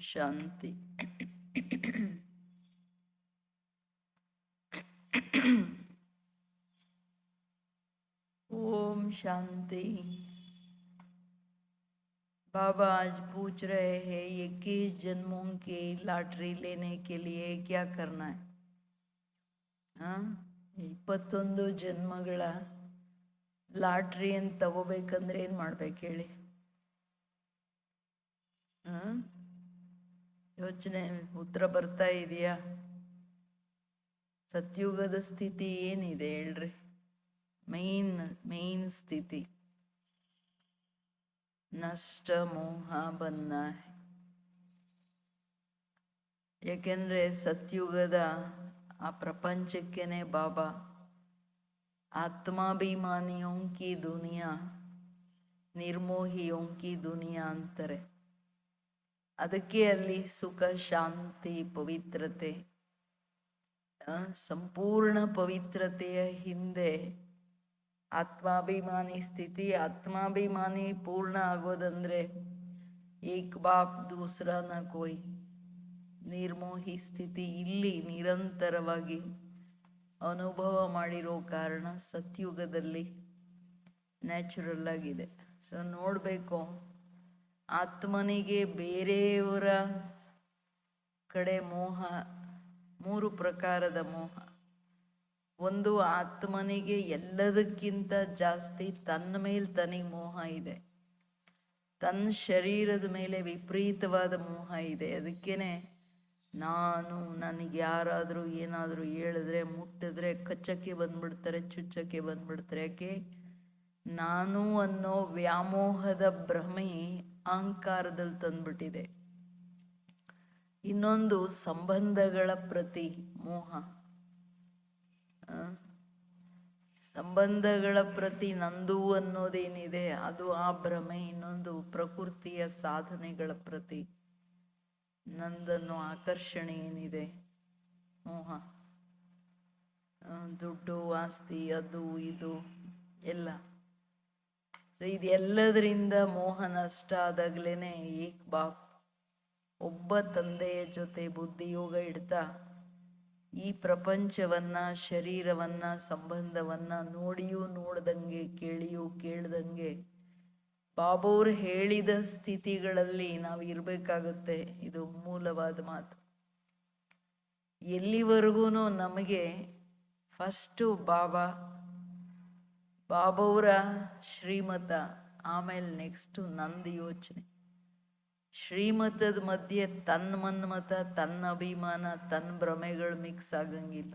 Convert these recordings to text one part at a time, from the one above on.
शांति। ओम शांति। बाबा आज पूछ रहे हैं 21 जन्मों की लॉटरी लेने के लिए क्या करना है। हाँ, 21 ಜನ್ಮಗಳ ಲಾಟ್ರಿಯನ್ನು ತಗೋಬೇಕಂದ್ರೆ ಏನು ಮಾಡ್ಬೇಕು ಹೇಳಿ? ಯೋಚನೆ ಉತ್ತರ ಬರ್ತಾ ಇದೆಯಾ? ಸತ್ಯುಗದ ಸ್ಥಿತಿ ಏನಿದೆ ಹೇಳ್ರಿ? ಮೇನ್ ಸ್ಥಿತಿ ನಷ್ಟ ಮೋಹ ಬಂದ. ಯಾಕೆಂದ್ರೆ ಸತ್ಯುಗದ ಆ ಪ್ರಪಂಚಕ್ಕೆನೆ ಬಾಬಾ ಆತ್ಮಾಭಿಮಾನಿಯೋं की दुनिया ನಿರ್ಮೋಹಿಯೋं की दुनिया ಅಂತಾರೆ. ಅದಕ್ಕೆ ಅಲ್ಲಿ ಸುಖ, ಶಾಂತಿ, ಪವಿತ್ರತೆ, ಸಂಪೂರ್ಣ ಪವಿತ್ರತೆಯ ಹಿಂದೆ ಆತ್ಮಾಭಿಮಾನಿ ಸ್ಥಿತಿ. ಆತ್ಮಾಭಿಮಾನಿ ಪೂರ್ಣ ಆಗೋದಂದ್ರೆ ಏಕ್ ಬಾಪ್ ದೂಸರಾ ನ ಕೋಯಿ, ನಿರ್ಮೋಹಿ ಸ್ಥಿತಿ ಇಲ್ಲಿ ನಿರಂತರವಾಗಿ ಅನುಭವ ಮಾಡಿರೋ ಕಾರಣ ಸತ್ಯುಗದಲ್ಲಿ ನ್ಯಾಚುರಲ್ ಆಗಿದೆ. ಸೊ ನೋಡಬೇಕು, ಆತ್ಮನಿಗೆ ಬೇರೆಯವರ ಕಡೆ ಮೋಹ, 3 ಪ್ರಕಾರದ ಮೋಹ. ಒಂದು, ಆತ್ಮನಿಗೆ ಎಲ್ಲದಕ್ಕಿಂತ ಜಾಸ್ತಿ ತನ್ನ ಮೇಲೆ ತನಗೆ ಮೋಹ ಇದೆ. ತನ್ನ ಶರೀರದ ಮೇಲೆ ವಿಪರೀತವಾದ ಮೋಹ ಇದೆ. ಅದಕ್ಕೇನೆ ನನಗೆ ಯಾರಾದರೂ ಏನಾದರೂ ಹೇಳಿದ್ರೆ, ಮುಟ್ಟಿದ್ರೆ ಕಚ್ಚಕ್ಕೆ ಬಂದ್ಬಿಡ್ತಾರೆ, ಚುಚ್ಚಕ್ಕೆ ಬಂದ್ಬಿಡ್ತಾರೆ. ಯಾಕೆ? ನಾನು ಅನ್ನೋ ವ್ಯಾಮೋಹದ ಭ್ರಮೆ ಅಹಂಕಾರದಲ್ಲಿ ತಂದ್ಬಿಟ್ಟಿದೆ. ಇನ್ನೊಂದು, ಸಂಬಂಧಗಳ ಪ್ರತಿ ಮೋಹ. ಸಂಬಂಧಗಳ ಪ್ರತಿ ನಂದು ಅನ್ನೋದೇನಿದೆ ಅದು ಆ ಭ್ರಮೆ. ಇನ್ನೊಂದು, ಪ್ರಕೃತಿಯ ಸಾಧನೆಗಳ ಪ್ರತಿ ನಂದನ್ನು ಆಕರ್ಷಣೆ ಏನಿದೆ ಮೋಹ. ದುಡ್ಡು, ಆಸ್ತಿ, ಅದು ಇದು ಎಲ್ಲ. ಇದೆಲ್ಲದರಿಂದ ಮೋಹ ನಷ್ಟ ಆದಾಗ್ಲೇನೆ ಏಕ್ ಬಾಪ್ ಒಬ್ಬ ತಂದೆಯ ಜೊತೆ ಬುದ್ಧಿಯೋಗ ಇಡ್ತಾ ಈ ಪ್ರಪಂಚವನ್ನ, ಶರೀರವನ್ನ, ಸಂಬಂಧವನ್ನ ನೋಡಿಯೂ ನೋಡ್ದಂಗೆ, ಕೇಳಿಯೂ ಕೇಳ್ದಂಗೆ ಬಾಬೋರು ಹೇಳಿದ ಸ್ಥಿತಿಗಳಲ್ಲಿ ನಾವು ಇರಬೇಕಾಗುತ್ತೆ. ಇದು ಮೂಲವಾದ ಮಾತು. ಎಲ್ಲಿವರೆಗೂ ನಮಗೆ ಫಸ್ಟು ಬಾಬಾವರ ಶ್ರೀಮತ, ಆಮೇಲೆ ನೆಕ್ಸ್ಟು ನಂದು ಯೋಚನೆ. ಶ್ರೀಮತದ ಮಧ್ಯೆ ತನ್ನ ಮನ್ಮತ, ತನ್ನ ಅಭಿಮಾನ, ತನ್ನ ಭ್ರಮೆಗಳು ಮಿಕ್ಸ್ ಆಗಂಗಿಲ್ಲ.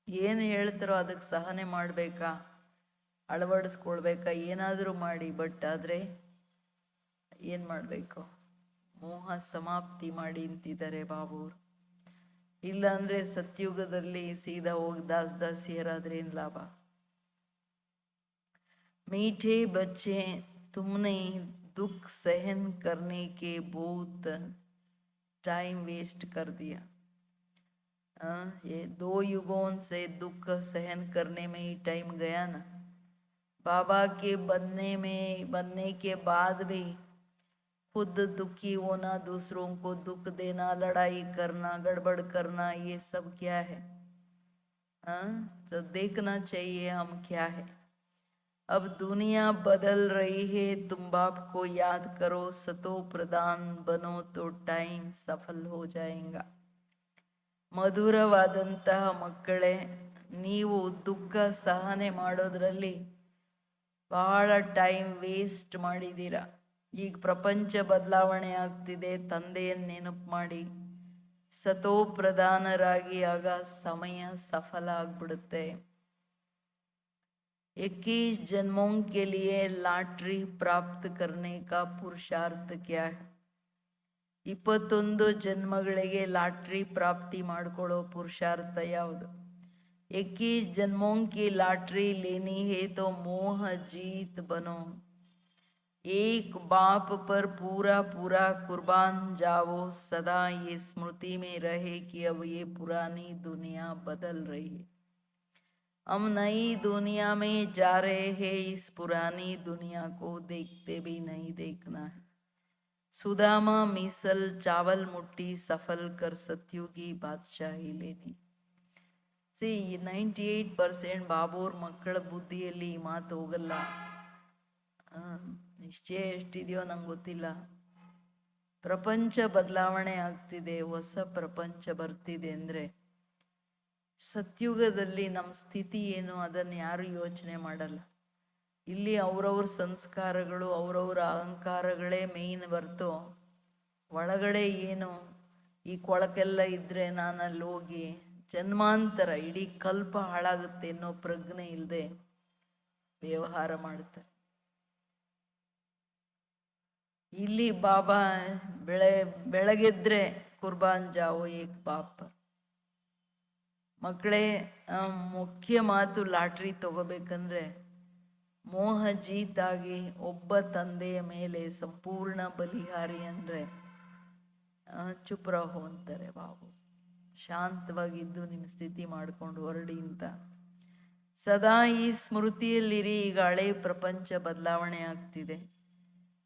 ಏನು ಹೇಳ್ತಾರೋ ಅದಕ್ಕೆ ಸಹನೆ ಮಾಡಬೇಕಾ, ಅಳವಡಿಸ್ಕೊಳ್ಬೇಕಾ, ಏನಾದರೂ ಮಾಡಿ. ಬಟ್ ಆದರೆ ಏನು ಮಾಡಬೇಕು? ಮೋಹ ಸಮಾಪ್ತಿ ಮಾಡಿ ಅಂತಿದ್ದಾರೆ ಬಾಬುವರು. ಇಲ್ಲಾಂದ್ರೆ ಸತ್ಯುಗದಲ್ಲಿ ಸೀದಾ ಹೋಗಿ ದಾಸಿಯರಾದ್ರೆ ಏನು ಲಾಭ? मीठे बच्चे, तुमने दुख सहन करने के बहुत टाइम वेस्ट कर दिया. ये 2 युगों से दुख सहन करने में ही टाइम गया ना. बाबा के बनने के बाद भी खुद दुखी होना, दूसरों को दुख देना, लड़ाई करना, गड़बड़ करना, ये सब क्या है? तो देखना चाहिए हम क्या है. अब दुनिया बदल रही है, तुम बाप को याद करो, सतो प्रदान बनो तो टाइम सफल हो जाएगा. ಮಧುರವಾದಂತಹ ಮಕ್ಕಳೇ, ನೀವು ದುಃಖ ಸಹನೆ ಮಾಡೋದ್ರಲ್ಲಿ ಬಹಳ ಟೈಮ್ ವೇಸ್ಟ್ ಮಾಡಿದ್ದೀರಾ. ಈಗ ಪ್ರಪಂಚ ಬದಲಾವಣೆ ಆಗ್ತಿದೆ. ತಂದೆಯನ್ನು ನೆನಪು ಮಾಡಿ ಸತೋ ಪ್ರಧಾನರಾಗಿ ಆಗ ಸಮಯ ಸಫಲ ಆಗ್ಬಿಡುತ್ತೆ. 21 जन्मों के लिए लॉटरी प्राप्त करने का पुरुषार्थ क्या है? 21 ಜನ್ಮಗಳಿಗೆ ಲಾಟ್ರಿ ಪ್ರಾಪ್ತಿ ಮಾಡ್ಕೊಳ್ಳೋ ಪುರುಷಾರ್ಥ ಯಾವುದು? 21 जन्मों की लॉटरी लेनी है तो मोह जीत बनो. एक बाप पर पूरा पूरा कुर्बान जाओ. सदा ये स्मृति में रहे कि अब ये पुरानी दुनिया बदल रही है. हम नई दुनिया में जा रहे हैं. इस पुरानी दुनिया को देखते भी नहीं देखना है. सुदामा मीसल चावल मुट्ठी सफल कर सत्युगी ಬಾದಶಾಹಿ ಲೇನಿ. ಸಿ 98% ಬಾಬೋರ್ ಮಕ್ಕಳ ಬುದ್ಧಿಯಲ್ಲಿ ಈ ಮಾತು ಹೋಗಲ್ಲ. ನಿಶ್ಚಯ ಎಷ್ಟಿದೆಯೋ ನಂಗೆ ಗೊತ್ತಿಲ್ಲ. ಪ್ರಪಂಚ ಬದಲಾವಣೆ ಆಗ್ತಿದೆ, ಹೊಸ ಪ್ರಪಂಚ ಬರ್ತಿದೆ ಅಂದ್ರೆ ಸತ್ಯುಗದಲ್ಲಿ ನಮ್ಮ ಸ್ಥಿತಿ ಏನು ಅದನ್ನು ಯಾರು ಯೋಚನೆ ಮಾಡಲ್ಲ. ಇಲ್ಲಿ ಅವ್ರವ್ರ ಸಂಸ್ಕಾರಗಳು ಅವ್ರವ್ರ ಅಹಂಕಾರಗಳೇ ಮೇಯ್ನ್ ಬರ್ತು. ಒಳಗಡೆ ಏನು ಈ ಕೊಳಕೆಲ್ಲ ಇದ್ರೆ ನಾನು ಅಲ್ಲಿ ಹೋಗಿ ಜನ್ಮಾಂತರ ಇಡೀ ಕಲ್ಪ ಹಾಳಾಗುತ್ತೆ ಅನ್ನೋ ಪ್ರಜ್ಞೆ ಇಲ್ಲದೆ ವ್ಯವಹಾರ ಮಾಡ್ತಾರೆ. ಇಲ್ಲಿ ಬಾಬಾ ಬೆಳಗೆದ್ರೆ ಕುರ್ಬಾನ್ ಜಾವೋ ಏಕ್ ಬಾಪ್. ಮಕ್ಕಳೇ, ಮುಖ್ಯ ಮಾತು ಲಾಟ್ರಿ ತಗೋಬೇಕಂದ್ರೆ ಮೋಹ ಜೀತಾಗಿ ಒಬ್ಬ ತಂದೆಯ ಮೇಲೆ ಸಂಪೂರ್ಣ ಬಲಿಹಾರಿ ಅಂದ್ರೆ ಚುಪ್ ರಹೋ ಅಂತಾರೆ ಬಾಬು. ಶಾಂತವಾಗಿದ್ದು ನಿಮ್ಮ ಸ್ಥಿತಿ ಮಾಡ್ಕೊಂಡು ಹೊರಡಿ ಅಂತ. ಸದಾ ಈ ಸ್ಮೃತಿಯಲ್ಲಿರಿ. ಈಗ ಹಳೆ ಪ್ರಪಂಚ ಬದಲಾವಣೆ ಆಗ್ತಿದೆ,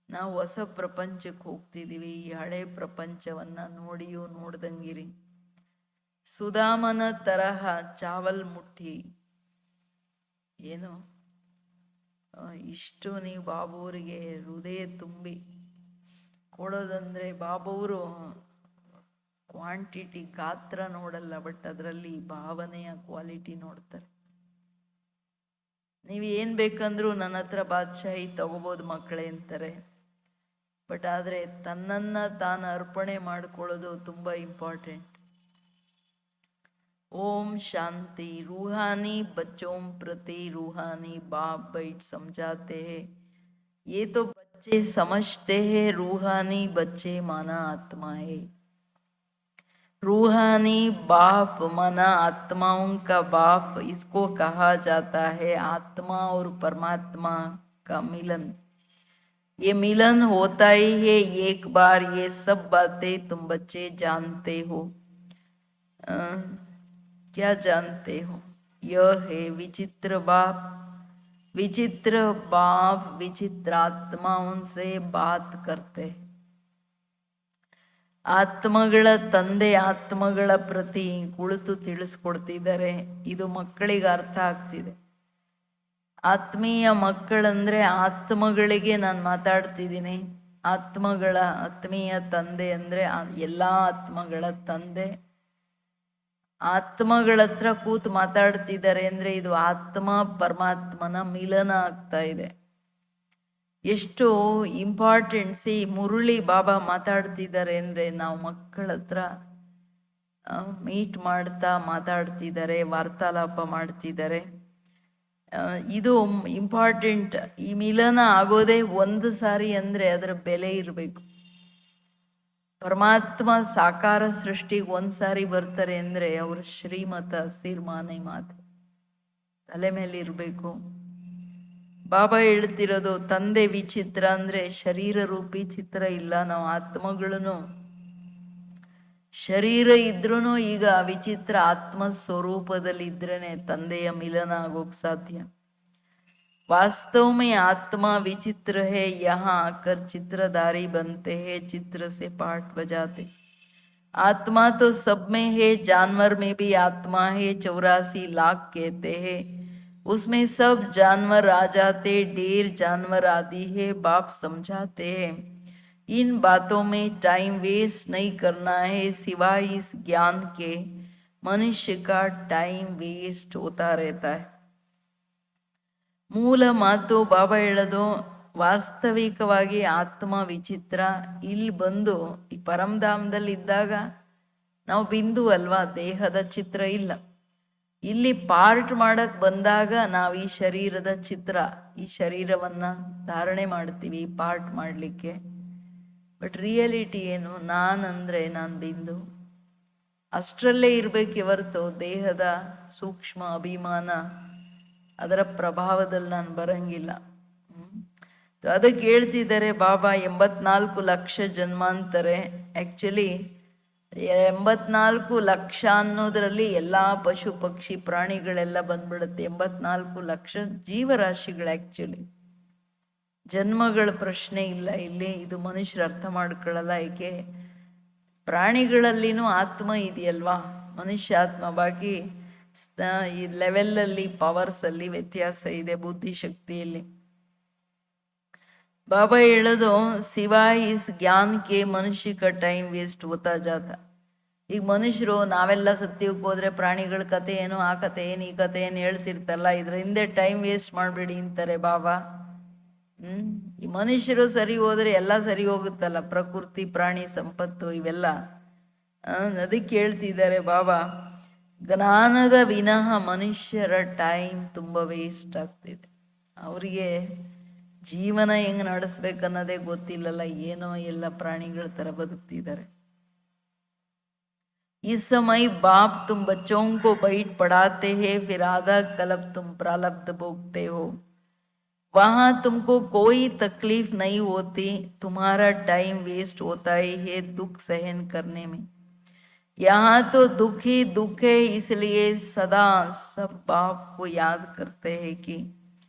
ನಾವು ಹೊಸ ಪ್ರಪಂಚಕ್ಕೆ ಹೋಗ್ತಿದೀವಿ. ಈ ಹಳೆ ಪ್ರಪಂಚವನ್ನ ನೋಡಿಯೂ ನೋಡ್ದಂಗಿರಿ. ಸುಧಾಮನ ತರಹ ಚಾವಲ್ ಮುಟ್ಟಿ ಏನು ಇಷ್ಟು ನೀವು ಬಾಬುವರಿಗೆ ಹೃದಯ ತುಂಬಿ ಕೊಡೋದಂದ್ರೆ, ಬಾಬುವರು ಕ್ವಾಂಟಿಟಿ ಗಾತ್ರ ನೋಡಲ್ಲ, ಬಟ್ ಅದರಲ್ಲಿ ಭಾವನೆಯ ಕ್ವಾಲಿಟಿ ನೋಡ್ತಾರೆ. ನೀವು ಏನ್ ಬೇಕಂದ್ರೂ ನನ್ನ ಹತ್ರ ಬಾದಶಾಹಿ ತಗೋಬಹುದು ಮಕ್ಕಳೇ ಅಂತಾರೆ. ಬಟ್ ಆದ್ರೆ ತನ್ನನ್ನ ತಾನು ಅರ್ಪಣೆ ಮಾಡ್ಕೊಳ್ಳೋದು ತುಂಬಾ ಇಂಪಾರ್ಟೆಂಟ್. ओम शांति. रूहानी बच्चों प्रति रूहानी बाप बैठ समझाते हैं. ये तो बच्चे समझते हैं, रूहानी बच्चे माना आत्मा है. रूहानी बाप माना आत्माओं का बाप, इसको कहा जाता है आत्मा और परमात्मा का मिलन. ये मिलन होता ही है एक बार. ये सब बातें तुम बच्चे जानते हो. क्या जानते हो? यह है विचित्र बाप. विचित्र बाप विचित्र आत्माओं से बात करते. ಆತ್ಮಗಳ ತಂದೆ ಆತ್ಮಗಳ ಪ್ರತಿ ಕುಳಿತು ತಿಳಿಸ್ಕೊಡ್ತಿದ್ದಾರೆ. ಇದು ಮಕ್ಕಳಿಗೆ ಅರ್ಥ ಆಗ್ತಿದೆ. ಆತ್ಮೀಯ ಮಕ್ಕಳಂದ್ರೆ ಆತ್ಮಗಳಿಗೆ ನಾನು ಮಾತಾಡ್ತಿದ್ದೀನಿ. ಆತ್ಮೀಯ ತಂದೆ ಅಂದ್ರೆ ಎಲ್ಲಾ ಆತ್ಮಗಳ ತಂದೆ. ಆತ್ಮಗಳ ಹತ್ರ ಕೂತು ಮಾತಾಡ್ತಿದ್ದಾರೆ ಅಂದ್ರೆ ಇದು ಆತ್ಮ ಪರಮಾತ್ಮನ ಮಿಲನ ಆಗ್ತಾ ಇದೆ. ಎಷ್ಟು ಇಂಪಾರ್ಟೆನ್ಸಿ ಮುರಳಿ ಬಾಬಾ ಮಾತಾಡ್ತಿದ್ದಾರೆ ಅಂದ್ರೆ ನಾವು ಮಕ್ಕಳ ಹತ್ರ ಮೀಟ್ ಮಾಡ್ತಾ ಮಾತಾಡ್ತಿದ್ದಾರೆ, ವಾರ್ತಾಲಾಪ ಮಾಡ್ತಿದ್ದಾರೆ. ಇದು ಇಂಪಾರ್ಟೆಂಟ್. ಈ ಮಿಲನ ಆಗೋದೇ ಒಂದು ಸಾರಿ ಅಂದ್ರೆ ಅದರ ಬೆಲೆ ಇರಬೇಕು. ಪರಮಾತ್ಮ ಸಾಕಾರ ಸೃಷ್ಟಿಗೆ ಒಂದ್ಸಾರಿ ಬರ್ತಾರೆ ಅಂದ್ರೆ ಅವ್ರ ಶ್ರೀಮತ ಸಿರ್ಮಾನೆ ಮಾತು ತಲೆ ಮೇಲೆ ಇರ್ಬೇಕು. ಬಾಬಾ ಹೇಳ್ತಿರೋದು ತಂದೆ ವಿಚಿತ್ರ ಅಂದ್ರೆ ಶರೀರ ರೂಪಿ ಚಿತ್ರ ಇಲ್ಲ. ನಾವು ಆತ್ಮಗಳನ್ನು ಶರೀರ ಇದ್ರೂ ಈಗ ವಿಚಿತ್ರ ಆತ್ಮ ಸ್ವರೂಪದಲ್ಲಿ ಇದ್ರೇನೆ ತಂದೆಯ ಮಿಲನ ಆಗೋಕ್ ಸಾಧ್ಯ. वास्तव में आत्मा विचित्र है. यहाँ आकर चित्रधारी बनते हैं, चित्र से पाठ बजाते. आत्मा तो सब में है, जानवर में भी आत्मा है. 84 लाख कहते हैं, उसमें सब जानवर आ जाते. ढेर जानवर आदि है, बाप समझाते हैं. इन बातों में टाइम वेस्ट नहीं करना है. सिवाय इस ज्ञान के मनुष्य का टाइम वेस्ट होता रहता है. ಮೂಲ ಮಾತು ಬಾಬಾ ಹೇಳೋದು ವಾಸ್ತವಿಕವಾಗಿ ಆತ್ಮ ವಿಚಿತ್ರ. ಇಲ್ಲಿ ಬಂದು ಈ ಪರಮಧಾಮದಲ್ಲಿ ಇದ್ದಾಗ ನಾವು ಬಿಂದು ಅಲ್ವಾ, ದೇಹದ ಚಿತ್ರ ಇಲ್ಲ. ಇಲ್ಲಿ ಪಾರ್ಟ್ ಮಾಡಕ್ ಬಂದಾಗ ನಾವು ಈ ಶರೀರದ ಚಿತ್ರ, ಈ ಶರೀರವನ್ನ ಧಾರಣೆ ಮಾಡ್ತೀವಿ ಪಾರ್ಟ್ ಮಾಡ್ಲಿಕ್ಕೆ. ಬಟ್ ರಿಯಾಲಿಟಿ ಏನು? ನಾನಂದ್ರೆ ನಾನು ಬಿಂದು, ಅಷ್ಟರಲ್ಲೇ ಇರ್ಬೇಕು ಹೊರತು ದೇಹದ ಸೂಕ್ಷ್ಮ ಅಭಿಮಾನ ಅದರ ಪ್ರಭಾವದಲ್ಲಿ ನಾನು ಬರಂಗಿಲ್ಲ. ಅದಕ್ಕೆ ಹೇಳ್ತಿದ್ದಾರೆ ಬಾಬಾ 84 ಲಕ್ಷ ಜನ್ಮಾಂತರೆ. ಆಕ್ಚುಲಿ 84 ಲಕ್ಷ ಅನ್ನೋದ್ರಲ್ಲಿ ಎಲ್ಲಾ ಪಶು ಪಕ್ಷಿ ಪ್ರಾಣಿಗಳೆಲ್ಲ ಬಂದ್ಬಿಡುತ್ತೆ. 84 ಲಕ್ಷ ಜೀವರಾಶಿಗಳು. ಆಕ್ಚುಲಿ ಜನ್ಮಗಳ ಪ್ರಶ್ನೆ ಇಲ್ಲ ಇಲ್ಲಿ. ಇದು ಮನುಷ್ಯರು ಅರ್ಥ ಮಾಡ್ಕೊಳ್ಳಲ್ಲ. ಏಕೆ? ಪ್ರಾಣಿಗಳಲ್ಲಿನೂ ಆತ್ಮ ಇದೆಯಲ್ವಾ, ಮನುಷ್ಯ ಆತ್ಮ. ಬಾಕಿ ಈ ಲೆವೆಲಲ್ಲಿ ಪವರ್ಸಲ್ಲಿ ವ್ಯತ್ಯಾಸ ಇದೆ, ಬುದ್ಧಿಶಕ್ತಿಯಲ್ಲಿ. ಬಾಬಾ ಹೇಳೋದು ಸಿವಾಯ್ ಇಸ್ ಜ್ಞಾನ್ ಕೆ ಮನುಷ್ಯ ಕ ಟೈಮ್ ವೇಸ್ಟ್ ಹೋತಾ ಜಾತ. ಈಗ ಮನುಷ್ಯರು ನಾವೆಲ್ಲ ಸತ್ಯಕ್ಕೆ ಹೋದ್ರೆ ಪ್ರಾಣಿಗಳ ಕತೆ ಏನು, ಆ ಕತೆ ಏನು, ಈ ಕತೆ ಏನು ಹೇಳ್ತಿರ್ತಲ್ಲ, ಇದ್ರ ಹಿಂದೆ ಟೈಮ್ ವೇಸ್ಟ್ ಮಾಡಬೇಡಿ ಅಂತಾರೆ ಬಾಬಾ. ಈ ಮನುಷ್ಯರು ಸರಿ ಹೋದ್ರೆ ಎಲ್ಲ ಸರಿ ಹೋಗುತ್ತಲ್ಲ, ಪ್ರಕೃತಿ, ಪ್ರಾಣಿ ಸಂಪತ್ತು ಇವೆಲ್ಲ. ಅದಕ್ಕೆ ಹೇಳ್ತಿದ್ದಾರೆ ಬಾಬಾ, ಜ್ಞಾನದ ವಿನಃ ಮನುಷ್ಯರ ಟೈಮ್ ತುಂಬ ವೇಸ್ಟ್ ಆಗ್ತಿದೆ. ಅವರಿಗೆ ಜೀವನ ಹೆಂಗ್ ನಡೆಸ್ಬೇಕನ್ನೋದೇ ಗೊತ್ತಿಲ್ಲಲ್ಲ, ಏನೋ ಎಲ್ಲ ಪ್ರಾಣಿಗಳ ತರ ಬದುಕ್ತಿದ್ದಾರೆ. इस समय बाप तुम बच्चों को बैठ पढ़ाते हैं, फिर आधा कल्प तुम प्रारब्ध भोगते हो. वहां तुमको कोई तकलीफ नहीं होती, तुम्हारा टाइम वेस्ट होता है दुख सहन करने में. यहाँ तो दुख ही दुख है, इसलिए सदा सब बाप को याद करते हैं कि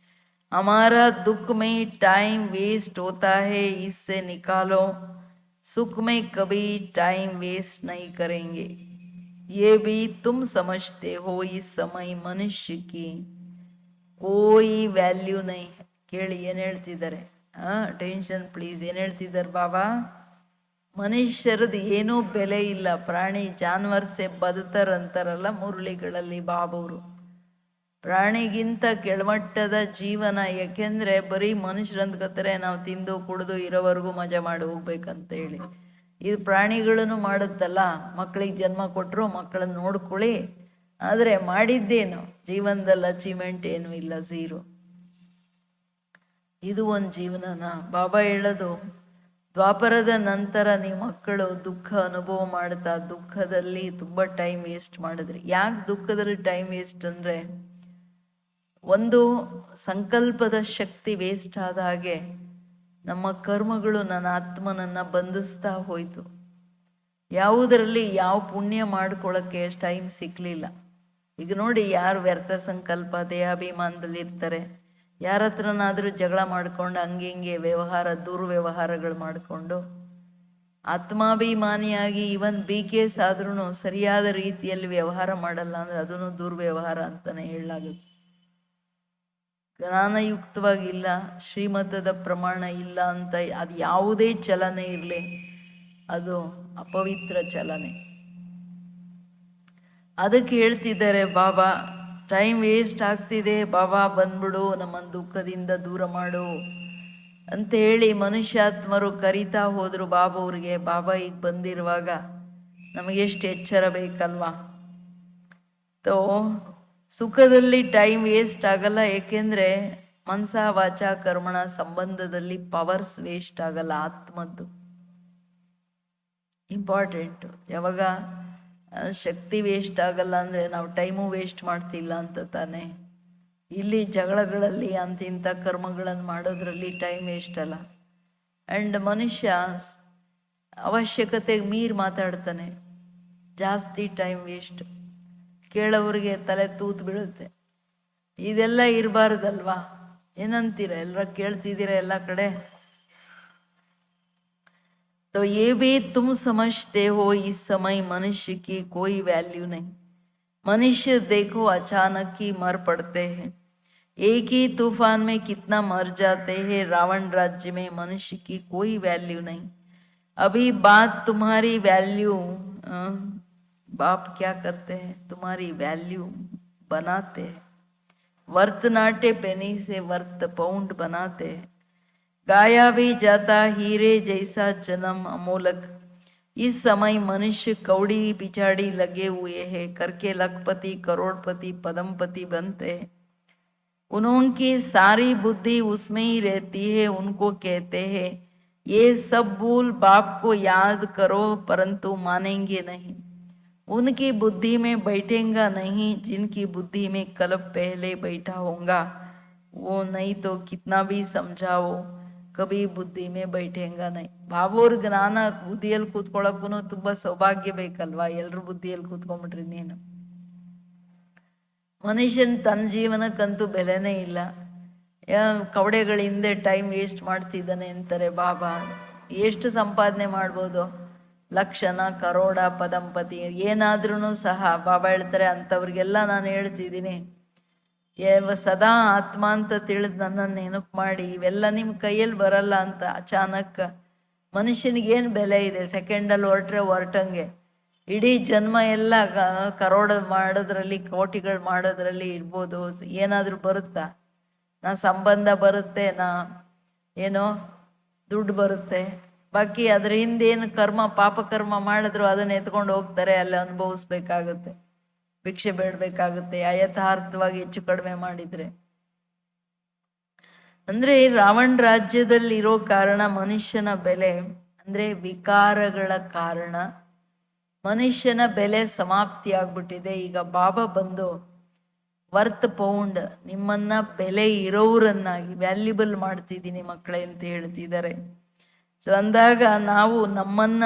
हमारा दुख में टाइम वेस्ट होता है, इससे निकालो. सुख में कभी टाइम वेस्ट नहीं करेंगे. ये भी तुम समझते हो, इस समय मनुष्य की कोई ವ್ಯಾಲ್ಯೂ नहीं. ಕೇಳಿ ಏನ್ ಹೇಳ್ತಿದ್ದಾರೆ. Tension please. ಏನ್ ಹೇಳ್ತಿದ್ದಾರೆ ಬಾಬಾ? ಮನುಷ್ಯರದ್ದು ಏನೂ ಬೆಲೆ ಇಲ್ಲ, ಪ್ರಾಣಿ ಜಾನ್ವರ್ಸೆ ಬದುತ್ತಾರೆ ಅಂತಾರಲ್ಲ ಮುರಳಿಗಳಲ್ಲಿ ಬಾಬವರು. ಪ್ರಾಣಿಗಿಂತ ಕೆಳಮಟ್ಟದ ಜೀವನ. ಯಾಕೆಂದ್ರೆ ಬರೀ ಮನುಷ್ಯರಂದ್ಕತ್ತಾರೆ ನಾವು ತಿಂದು ಕುಡಿದು ಇರೋವರೆಗೂ ಮಜಾ ಮಾಡಿ ಹೋಗ್ಬೇಕಂತ ಹೇಳಿ. ಇದು ಪ್ರಾಣಿಗಳನ್ನು ಮಾಡುತ್ತಲ್ಲ, ಮಕ್ಕಳಿಗೆ ಜನ್ಮ ಕೊಟ್ಟರು, ಮಕ್ಕಳನ್ನ ನೋಡ್ಕೊಳ್ಳಿ, ಆದ್ರೆ ಮಾಡಿದ್ದೇನು ಜೀವನದಲ್ಲಿ ಅಚೀವ್ಮೆಂಟ್ ಏನು ಇಲ್ಲ, ಝೀರೋ. ಇದು ಒಂದು ಜೀವನನ? ಬಾಬಾ ಹೇಳೋದು ದ್ವಾಪರದ ನಂತರ ನೀವು ಮಕ್ಕಳು ದುಃಖ ಅನುಭವ ಮಾಡ್ತಾ ದುಃಖದಲ್ಲಿ ತುಂಬಾ ಟೈಮ್ ವೇಸ್ಟ್ ಮಾಡಿದ್ರಿ. ಯಾಕೆ ದುಃಖದಲ್ಲಿ ಟೈಮ್ ವೇಸ್ಟ್ ಅಂದ್ರೆ, ಒಂದು ಸಂಕಲ್ಪದ ಶಕ್ತಿ ವೇಸ್ಟ್ ಆದ ಹಾಗೆ ನಮ್ಮ ಕರ್ಮಗಳು ನನ್ನ ಆತ್ಮನನ್ನ ಬಂಧಿಸ್ತಾ ಹೋಯ್ತು. ಯಾವುದರಲ್ಲಿ ಯಾವ ಪುಣ್ಯ ಮಾಡ್ಕೊಳ್ಳೋಕ್ಕೆ ಟೈಮ್ ಸಿಕ್ಲಿಲ್ಲ. ಈಗ ನೋಡಿ, ಯಾರು ವ್ಯರ್ಥ ಸಂಕಲ್ಪ ದೇಹಾಭಿಮಾನದಲ್ಲಿ ಇರ್ತಾರೆ, ಯಾರ ಹತ್ರನಾದ್ರೂ ಜಗಳ ಮಾಡ್ಕೊಂಡು ಹಂಗೆ ಹಿಂಗೆ ವ್ಯವಹಾರ ದುರ್ವ್ಯವಹಾರಗಳು ಮಾಡಿಕೊಂಡು ಆತ್ಮಾಭಿಮಾನಿಯಾಗಿ ಇವನ್ BKS ಆದ್ರೂ ಸರಿಯಾದ ರೀತಿಯಲ್ಲಿ ವ್ಯವಹಾರ ಮಾಡಲ್ಲ ಅಂದ್ರೆ ಅದನ್ನು ದುರ್ವ್ಯವಹಾರ ಅಂತಾನೆ ಹೇಳಲಾಗುತ್ತೆ. ಜ್ಞಾನಯುಕ್ತವಾಗಿಲ್ಲ, ಶ್ರೀಮತದ ಪ್ರಮಾಣ ಇಲ್ಲ ಅಂತ ಅದು ಯಾವುದೇ ಚಲನೆ ಇರಲಿ, ಅದು ಅಪವಿತ್ರ ಚಲನೆ. ಅದಕ್ಕೆ ಹೇಳ್ತಿದ್ದಾರೆ ಬಾಬಾ, ಟೈಮ್ ವೇಸ್ಟ್ ಆಗ್ತಿದೆ ಬಾಬಾ, ಬಂದ್ಬಿಡು ನಮ್ಮನ್ನು ದುಃಖದಿಂದ ದೂರ ಮಾಡು ಅಂತ ಹೇಳಿ ಮನುಷ್ಯಾತ್ಮರು ಕರಿತಾ ಹೋದ್ರು ಬಾಬಾ ಅವ್ರಿಗೆ. ಬಾಬಾ ಈಗ ಬಂದಿರುವಾಗ ನಮಗೆಷ್ಟು ಎಚ್ಚರ ಬೇಕಲ್ವಾ? ತೋ ಸುಖದಲ್ಲಿ ಟೈಮ್ ವೇಸ್ಟ್ ಆಗಲ್ಲ, ಏಕೆಂದ್ರೆ ಮನಸ ವಾಚ ಕರ್ಮಣ ಸಂಬಂಧದಲ್ಲಿ ಪವರ್ಸ್ ವೇಸ್ಟ್ ಆಗಲ್ಲ, ಆತ್ಮದ್ದು ಇಂಪಾರ್ಟೆಂಟು. ಯಾವಾಗ ಶಕ್ತಿ ವೇಸ್ಟ್ ಆಗಲ್ಲ ಅಂದ್ರೆ ನಾವು ಟೈಮು ವೇಸ್ಟ್ ಮಾಡ್ತಿಲ್ಲ ಅಂತ ತಾನೆ. ಇಲ್ಲಿ ಜಗಳಗಳಲ್ಲಿ ಅಂತಿಂಥ ಕರ್ಮಗಳನ್ನು ಮಾಡೋದ್ರಲ್ಲಿ ಟೈಮ್ ವೇಸ್ಟ್ ಅಲ್ಲ. ಆ್ಯಂಡ್ ಮನುಷ್ಯ ಅವಶ್ಯಕತೆಗೆ ಮೀರಿ ಮಾತಾಡ್ತಾನೆ, ಜಾಸ್ತಿ ಟೈಮ್ ವೇಸ್ಟ್, ಕೇಳೋವ್ರಿಗೆ ತಲೆ ತೂತು ಬೀಳುತ್ತೆ. ಇದೆಲ್ಲ ಇರಬಾರ್ದಲ್ವಾ? ಏನಂತೀರ? ಎಲ್ಲರ ಕೇಳ್ತಿದ್ದೀರ ಎಲ್ಲ ಕಡೆ? तो ये भी तुम समझते हो, इस समय मनुष्य की कोई वैल्यू नहीं. मनुष्य देखो अचानक ही मर पड़ते हैं, एक ही तूफान में कितना मर जाते हैं. रावण राज्य में मनुष्य की कोई वैल्यू नहीं. अभी बात तुम्हारी वैल्यू, बाप क्या करते हैं? तुम्हारी वैल्यू बनाते हैं. वर्त नाटे पेनी से वर्त पाउंड बनाते हैं. गाया भी जाता हीरे जैसा जन्म अमोलक. इस समय मनुष्य कौड़ी पिछाड़ी लगे हुए हैं, करके लखपति करोड़पति पदमपति बनते हैं. उनकी सारी बुद्धि उसमें ही रहती है. उनको कहते हैं ये सब भूल बाप को याद करो, परंतु मानेंगे नहीं. उनकी बुद्धि में बैठेगा नहीं, जिनकी बुद्धि में कल्प पहले बैठा होगा वो नहीं तो कितना भी समझाओ ಕಬಿ ಬುದ್ಧಿ ಮೇ ಬೈಠೇಂಗ ನೈ. ಬಾಬೋರ್ ಜ್ಞಾನ ಬುದ್ಧಿಯಲ್ಲಿ ಕೂತ್ಕೊಳ್ಳೋಕ್ಕೂ ತುಂಬಾ ಸೌಭಾಗ್ಯ ಬೇಕಲ್ವಾ? ಎಲ್ರು ಬುದ್ಧಿಯಲ್ಲಿ ಕೂತ್ಕೊಂಡ್ಬಿಟ್ರಿ ನೀನು. ಮನುಷ್ಯನ್ ತನ್ನ ಜೀವನಕ್ಕಂತೂ ಬೆಲೆನೇ ಇಲ್ಲ. ಕವಡೆಗಳ ಹಿಂದೆ ಟೈಮ್ ವೇಸ್ಟ್ ಮಾಡ್ತಿದ್ದಾನೆ ಅಂತಾರೆ ಬಾಬಾ. ಎಷ್ಟು ಸಂಪಾದನೆ ಮಾಡ್ಬೋದು, ಲಕ್ಷಣ ಕರೋಡ ಪದಂಪತಿ ಏನಾದ್ರೂ ಸಹ ಬಾಬಾ ಹೇಳ್ತಾರೆ ಅಂಥವ್ರಿಗೆಲ್ಲ ನಾನು ಹೇಳ್ತಿದ್ದೀನಿ, ಸದಾ ಆತ್ಮ ಅಂತ ತಿಳಿದು ನನ್ನನ್ನು ನೆನಪು ಮಾಡಿ. ಇವೆಲ್ಲ ನಿಮ್ಮ ಕೈಯಲ್ಲಿ ಬರಲ್ಲ ಅಂತ. ಅಚಾನಕ್ ಮನುಷ್ಯನಿಗೇನು ಬೆಲೆ ಇದೆ, ಸೆಕೆಂಡಲ್ಲಿ ಹೊರಟಂಗೆ. ಇಡೀ ಜನ್ಮ ಎಲ್ಲ ಕರೋಡ ಮಾಡೋದ್ರಲ್ಲಿ, ಕೋಟಿಗಳು ಮಾಡೋದ್ರಲ್ಲಿ ಇರ್ಬೋದು. ಏನಾದರೂ ಬರುತ್ತಾ? ನಾ ಸಂಬಂಧ ಬರುತ್ತೆ, ನಾ ಏನೋ ದುಡ್ಡು ಬರುತ್ತೆ. ಬಾಕಿ ಅದ್ರ ಹಿಂದೇನು ಕರ್ಮ ಪಾಪಕರ್ಮ ಮಾಡಿದ್ರು ಅದನ್ನ ಎತ್ಕೊಂಡು ಹೋಗ್ತಾರೆ, ಅಲ್ಲಿ ಅನುಭವಿಸ್ಬೇಕಾಗುತ್ತೆ, ಭಿಕ್ಷೆ ಬೇಡಬೇಕಾಗುತ್ತೆ ಯಥಾರ್ಥವಾಗಿ ಹೆಚ್ಚು ಕಡಿಮೆ ಮಾಡಿದ್ರೆ. ಅಂದ್ರೆ ರಾವಣ ರಾಜ್ಯದಲ್ಲಿ ಇರೋ ಕಾರಣ ಮನುಷ್ಯನ ಬೆಲೆ, ಅಂದ್ರೆ ವಿಕಾರಗಳ ಕಾರಣ ಮನುಷ್ಯನ ಬೆಲೆ ಸಮಾಪ್ತಿ ಆಗ್ಬಿಟ್ಟಿದೆ. ಈಗ ಬಾಬಾ ಬಂದು ವರ್ತ್ ಪೌಂಡ್, ನಿಮ್ಮನ್ನ ಬೆಲೆ ಇರೋರನ್ನಾಗಿ ವ್ಯಾಲ್ಯೂಬಲ್ ಮಾಡ್ತಿದ್ದೀನಿ ಮಕ್ಕಳೇ ಅಂತ ಹೇಳ್ತಿದ್ದಾರೆ. ಸೊ ಅಂದಾಗ ನಾವು ನಮ್ಮನ್ನ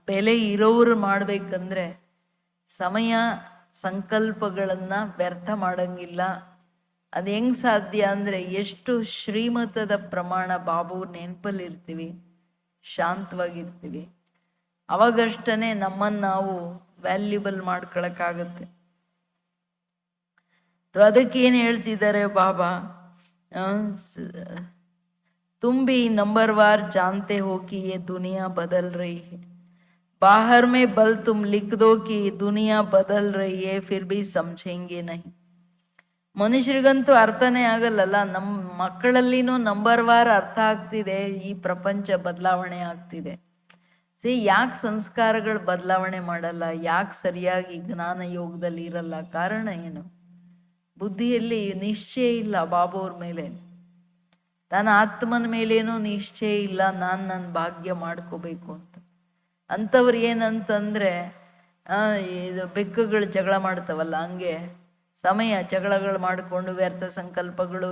ಬೆಲೆ ಇರೋರು ಮಾಡ್ಬೇಕಂದ್ರೆ ಸಮಯ ಸಂಕಲ್ಪಗಳನ್ನ ವ್ಯರ್ಥ ಮಾಡಂಗಿಲ್ಲ. ಅದು ಹೆಂಗ್ ಸಾಧ್ಯ ಅಂದ್ರೆ, ಎಷ್ಟು ಶ್ರೀಮತದ ಪ್ರಮಾಣ ಬಾಬು ನೆನಪಲ್ಲಿ ಇರ್ತೀವಿ, ಶಾಂತವಾಗಿರ್ತೀವಿ, ಅವಾಗಷ್ಟೇ ನಮ್ಮನ್ನು ನಾವು ವ್ಯಾಲ್ಯೂಬಲ್ ಮಾಡ್ಕೊಳಕ್ಕಾಗತ್ತೆ. ಅದಕ್ಕೇನು ಹೇಳ್ತಿದ್ದಾರೆ ಬಾಬಾ, तुम भी नंबरवार जानते हो कि ये दुनिया बदल रही है, बाहर में बल तुम लिख दो कि दुनिया बदल रही है, फिर भी समझेंगे नहीं. ಮನುಷ್ಯರಿಗಂತೂ ಅರ್ಥನೇ ಆಗಲ್ಲಲ್ಲ. ನಮ್ಮ ಮಕ್ಕಳಲ್ಲಿನೂ ನಂಬರ್ ವಾರ್ ಅರ್ಥ ಆಗ್ತಿದೆ, ಈ ಪ್ರಪಂಚ ಬದಲಾವಣೆ ಆಗ್ತಿದೆ. ಯಾಕೆ ಸಂಸ್ಕಾರಗಳು ಬದಲಾವಣೆ ಮಾಡಲ್ಲ, ಯಾಕೆ ಸರಿಯಾಗಿ ಜ್ಞಾನ ಯೋಗದಲ್ಲಿ ಇರಲ್ಲ? ಕಾರಣ ಏನು? ಬುದ್ಧಿಯಲ್ಲಿ ನಿಶ್ಚಯ ಇಲ್ಲ ಬಾಬುವ್ರ ಮೇಲೆ, ತನ್ನ ಆತ್ಮನ ಮೇಲೇನೂ ನಿಶ್ಚಯ ಇಲ್ಲ, ನಾನು ನನ್ನ ಭಾಗ್ಯ ಮಾಡ್ಕೋಬೇಕು ಅಂತ. ಅಂಥವ್ರು ಏನಂತಂದ್ರೆ ಇದು ಬೆಕ್ಕುಗಳು ಜಗಳ ಮಾಡ್ತಾವಲ್ಲ, ಹಂಗೆ ಸಮಯ ಜಗಳಗಳು ಮಾಡಿಕೊಂಡು ವ್ಯರ್ಥ ಸಂಕಲ್ಪಗಳು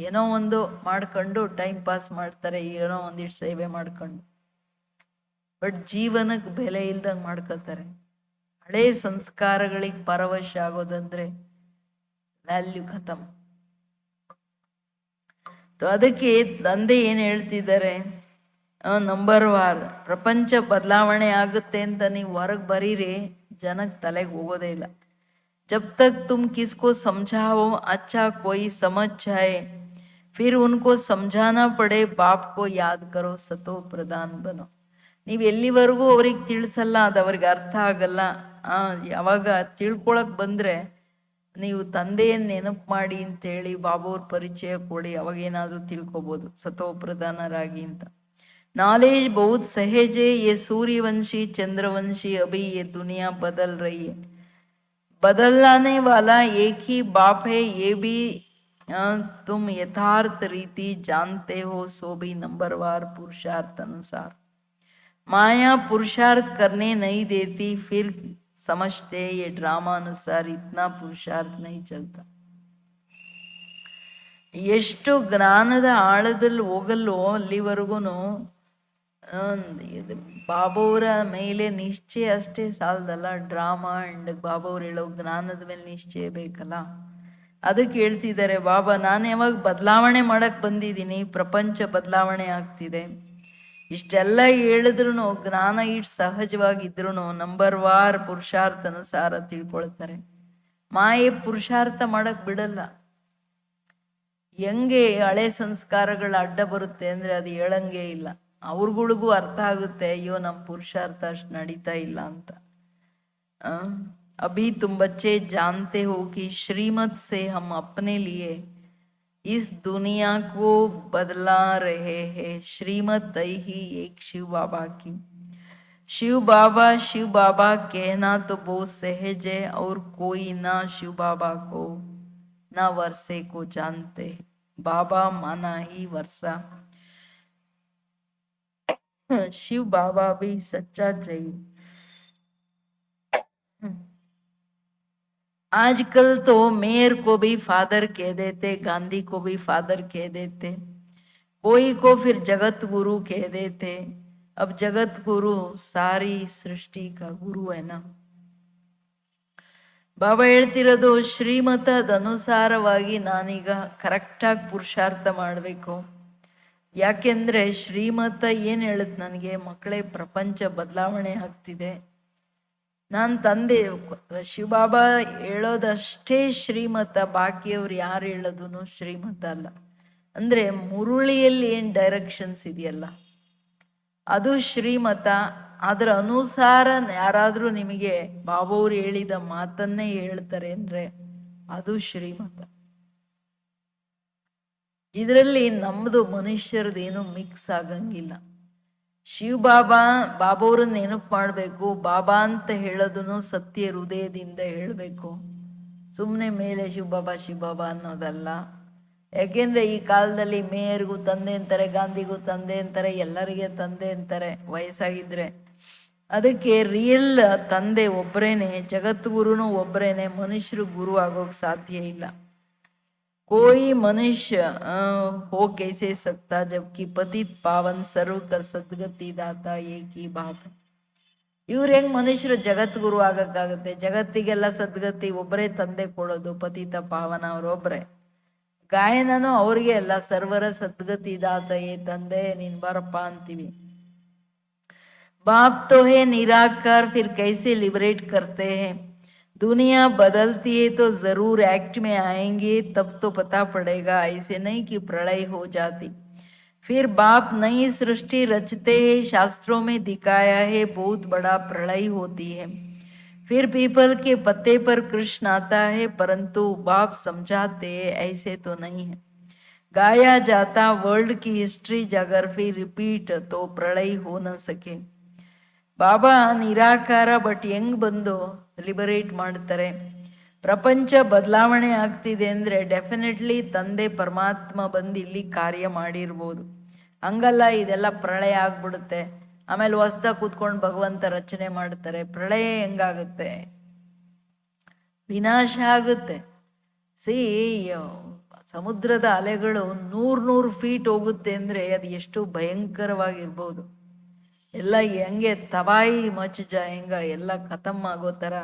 ಏನೋ ಒಂದು ಮಾಡ್ಕೊಂಡು ಟೈಮ್ ಪಾಸ್ ಮಾಡ್ತಾರೆ, ಏನೋ ಒಂದಿಷ್ಟು ಸೇವೆ ಮಾಡ್ಕೊಂಡು. ಬಟ್ ಜೀವನಕ್ಕೆ ಬೆಲೆ ಇಲ್ದಂಗೆ ಮಾಡ್ಕೋತಾರೆ. ಹಳೇ ಸಂಸ್ಕಾರಗಳಿಗೆ ಪರವಶ ಆಗೋದಂದ್ರೆ ವ್ಯಾಲ್ಯೂ ಖತಮ್. ಅದಕ್ಕೆ ತಂದೆ ಏನು ಹೇಳ್ತಿದ್ದಾರೆ, ನಂಬರ್ ವಾರ್ ಪ್ರಪಂಚ ಬದಲಾವಣೆ ಆಗುತ್ತೆ ಅಂತ ನೀವು ಹೊರಗೆ ಬರೀರಿ, ಜನಕ್ಕೆ ತಲೆಗೆ ಹೋಗೋದೇ ಇಲ್ಲ. जब तक तुम किसको समझाओ अच्छा कोई समझ जाए, फिर उनको समझाना पड़े, बाप को याद करो, सतो प्रधान बनो. ನೀವು ಎಲ್ಲಿವರೆಗೂ ಅವ್ರಿಗೆ ತಿಳಿಸಲ್ಲ, ಅದು ಅವ್ರಿಗೆ ಅರ್ಥ ಆಗಲ್ಲ. ಯಾವಾಗ ತಿಳ್ಕೊಳಕ್ ಬಂದ್ರೆ ನೀವು ತಂದೆಯನ್ನು ನೆನಪು ಮಾಡಿ ಅಂತೇಳಿ ಬಾಬುವ್ರ ಪರಿಚಯ ಕೊಡಿ, ಅವಾಗೇನಾದ್ರೂ ತಿಳ್ಕೊಬೋದು ಸತೋ ಪ್ರಧಾನರಾಗಿ ಅಂತ. ನಾಲೇಜ್ ಬಹುತ್ ಸಹಜ है, ये सूर्यवंशी चंद्रवंशी अभी ये दुनिया बदल रही है, बदलने वाला एक ही बाप है, ये भी तुम यथार्थ रीति जानते हो, सो भी नंबरवार पुरुषार्थ अनुसार. माया पुरुषार्थ करने नहीं देती, फिर समझते ये ड्रामा अनुसार इतना पुरुषार्थ नहीं चलता. ಎಷ್ಟು ಜ್ಞಾನದ ಆಳದಲ್ಲಿ ಹೋಗಲ್ಲೋ ಅಲ್ಲಿವರೆಗೂ ಬಾಬುವರ ಮೇಲೆ ನಿಶ್ಚಯ ಅಷ್ಟೇ ಸಾಲದಲ್ಲ, ಡ್ರಾಮಾ ಅಂಡ್ ಬಾಬುವ್ರು ಹೇಳೋ ಜ್ಞಾನದ ಮೇಲೆ ನಿಶ್ಚಯ ಬೇಕಲ್ಲ. ಅದಕ್ಕೆ ಹೇಳ್ತಿದ್ದಾರೆ ಬಾಬಾ, ನಾನು ಯಾವಾಗ ಬದಲಾವಣೆ ಮಾಡಕ್ ಬಂದಿದ್ದೀನಿ, ಪ್ರಪಂಚ ಬದಲಾವಣೆ ಆಗ್ತಿದೆ. ಇಷ್ಟೆಲ್ಲ ಹೇಳಿದ್ರು ಜ್ಞಾನ ಇಷ್ಟು ಸಹಜವಾಗಿದ್ರು ನಂಬರ್ ವಾರ್ ಪುರುಷಾರ್ಥ ಅನುಸಾರ ತಿಳ್ಕೊಳ್ತಾರೆ. ಮಾಯೆ ಪುರುಷಾರ್ಥ ಮಾಡಕ್ ಬಿಡಲ್ಲ. ಹೆಂಗೆ ಹಳೆ ಸಂಸ್ಕಾರಗಳ ಅಡ್ಡ ಬರುತ್ತೆ ಅಂದ್ರೆ ಅದು ಹೇಳಂಗೆ ಇಲ್ಲ. ಅವ್ರಗಳಿಗೂ ಅರ್ಥ ಆಗುತ್ತೆ, ಅಯ್ಯೋ ನಮ್ಮ ಪುರುಷಾರ್ಥ ಅಷ್ಟು ನಡೀತಾ ಇಲ್ಲ ಅಂತ. अभी तुम बच्चे जानते हो कि श्रीमत से हम अपने लिए इस दुनिया को बदला रहे हैं. श्रीमत ही एक शिव बाबा की. शिव बाबा कहना तो बहुत सहज है, और कोई ना शिव बाबा को ना वर्षे को जानते. बाबा माना ही वर्षा. शिव बाबा भी सच्चा जय. आजकल तो मेयर को भी फादर कह देते, गांधी को भी फादर कह देते, कोई को फिर जगत गुरु कह देते. अब जगत गुरु सारी सृष्टि का गुरु है ना. ಬಾಬಾ ಹೇಳ್ತಿರೋದು ಶ್ರೀಮತದ ಅನುಸಾರವಾಗಿ ನಾನೀಗ ಕರೆಕ್ಟಾಗಿ ಪುರುಷಾರ್ಥ ಮಾಡಬೇಕು. ಯಾಕೆಂದ್ರೆ ಶ್ರೀಮತ ಏನು ಹೇಳುತ್ತೆ ನನಗೆ, ಮಕ್ಕಳೇ ಪ್ರಪಂಚ ಬದಲಾವಣೆ ಆಗ್ತಿದೆ. ನಾನು ತಂದೆ ಶಿವಬಾಬಾ ಹೇಳೋದಷ್ಟೇ ಶ್ರೀಮತ, ಬಾಕಿಯವ್ರು ಯಾರು ಹೇಳೋದು ಶ್ರೀಮತ ಅಲ್ಲ. ಅಂದ್ರೆ ಮುರುಳಿಯಲ್ಲಿ ಏನು ಡೈರೆಕ್ಷನ್ಸ್ ಇದೆಯಲ್ಲ ಅದು ಶ್ರೀಮತ. ಅದರ ಅನುಸಾರ ಯಾರಾದ್ರೂ ನಿಮಗೆ ಬಾಬಾವ್ರು ಹೇಳಿದ ಮಾತನ್ನೇ ಹೇಳ್ತಾರೆ ಅಂದ್ರೆ ಅದು ಶ್ರೀಮತ. ಇದರಲ್ಲಿ ನಮ್ದು ಮನುಷ್ಯರದೇನು ಮಿಕ್ಸ್ ಆಗಂಗಿಲ್ಲ. ಶಿವಬಾಬಾ ಬಾಬಾವ್ರನ್ನ ನೆನಪು ಮಾಡಬೇಕು. ಬಾಬಾ ಅಂತ ಹೇಳೋದನ್ನು ಸತ್ಯ ಹೃದಯದಿಂದ ಹೇಳಬೇಕು. ಸುಮ್ಮನೆ ಮೇಲೆ ಶಿವಬಾಬಾ ಅನ್ನೋದಲ್ಲ. ಯಾಕೆಂದ್ರೆ ಈ ಕಾಲದಲ್ಲಿ ಮೇಯರ್ಗೂ ತಂದೆ ಅಂತಾರೆ, ಗಾಂಧಿಗೂ ತಂದೆ ಅಂತಾರೆ, ಎಲ್ಲರಿಗೆ ತಂದೆ ಅಂತಾರೆ ವಯಸ್ಸಾಗಿದ್ರೆ. ಅದಕ್ಕೆ ರಿಯಲ್ ತಂದೆ ಒಬ್ಬರೇನೆ, ಜಗದ್ಗುರುನು ಒಬ್ಬರೇನೆ. ಮನುಷ್ಯರು ಗುರು ಆಗೋಕ್ ಸಾಧ್ಯ ಇಲ್ಲ. कोई मनुष्य हो कैसे सकता जबकि पतित पावन सर्व का सद्गति दाता एक ही बाप. ಇವ್ರು ಹೆಂಗ್ ಮನುಷ್ಯರು ಜಗತ್ ಗುರು ಆಗಕ್ಕಾಗತ್ತೆ? ಜಗತ್ತಿಗೆಲ್ಲ ಸದ್ಗತಿ ಒಬ್ಬರೇ ತಂದೆ ಕೊಡೋದು, ಪತಿತ ಪಾವನ ಅವರೊಬ್ಬರೇ. ಗಾಯನನು ಅವ್ರಿಗೆ ಎಲ್ಲ ಸರ್ವರ ಸದ್ಗತಿ ದಾತಯೇ, ತಂದೆ ನೀನ್ ಬರಪ್ಪ ಅಂತೀವಿ. बाप तो है निराकार, फिर कैसे लिबरेट करते हैं? दुनिया बदलती है तो जरूर एक्ट में आएंगे, तब तो पता पड़ेगा. ऐसे नहीं कि प्रलय हो जाती. फिर बाप नई सृष्टि रचते हैं. शास्त्रों में दिखाया है बहुत बड़ा प्रलय होती है. फिर पीपल के पत्ते पर कृष्ण आता है, परंतु बाप समझाते ऐसे तो नहीं है. गाया जाता वर्ल्ड की हिस्ट्री अगर फिर रिपीट तो प्रलय हो न सके. ಬಾಬಾ ನಿರಾಕಾರ, ಬಟ್ ಹೆಂಗ್ ಬಂದು ಲಿಬರೇಟ್ ಮಾಡ್ತಾರೆ? ಪ್ರಪಂಚ ಬದಲಾವಣೆ ಆಗ್ತಿದೆ ಅಂದ್ರೆ ಡೆಫಿನೆಟ್ಲಿ ತಂದೆ ಪರಮಾತ್ಮ ಬಂದು ಇಲ್ಲಿ ಕಾರ್ಯ ಮಾಡಿರ್ಬೋದು. ಹಂಗಲ್ಲ ಇದೆಲ್ಲ ಪ್ರಳಯ ಆಗ್ಬಿಡುತ್ತೆ, ಆಮೇಲೆ ಹೊಸ್ದಾಗಿ ಕೂತ್ಕೊಂಡು ಭಗವಂತ ರಚನೆ ಮಾಡ್ತಾರೆ. ಪ್ರಳಯ ಹೆಂಗಾಗುತ್ತೆ? ವಿನಾಶ ಆಗುತ್ತೆ. ಸಮುದ್ರದ ಅಲೆಗಳು 100 ಫೀಟ್ ಹೋಗುತ್ತೆ ಅಂದ್ರೆ ಅದು ಎಷ್ಟು ಭಯಂಕರವಾಗಿರ್ಬೋದು. ಎಲ್ಲ ಹೆಂಗೆ ತಬಾಯಿ ಮಚ್ ಜಾಯಂಗ, ಎಲ್ಲ ಖತಮ್ ಆಗೋ ಥರ.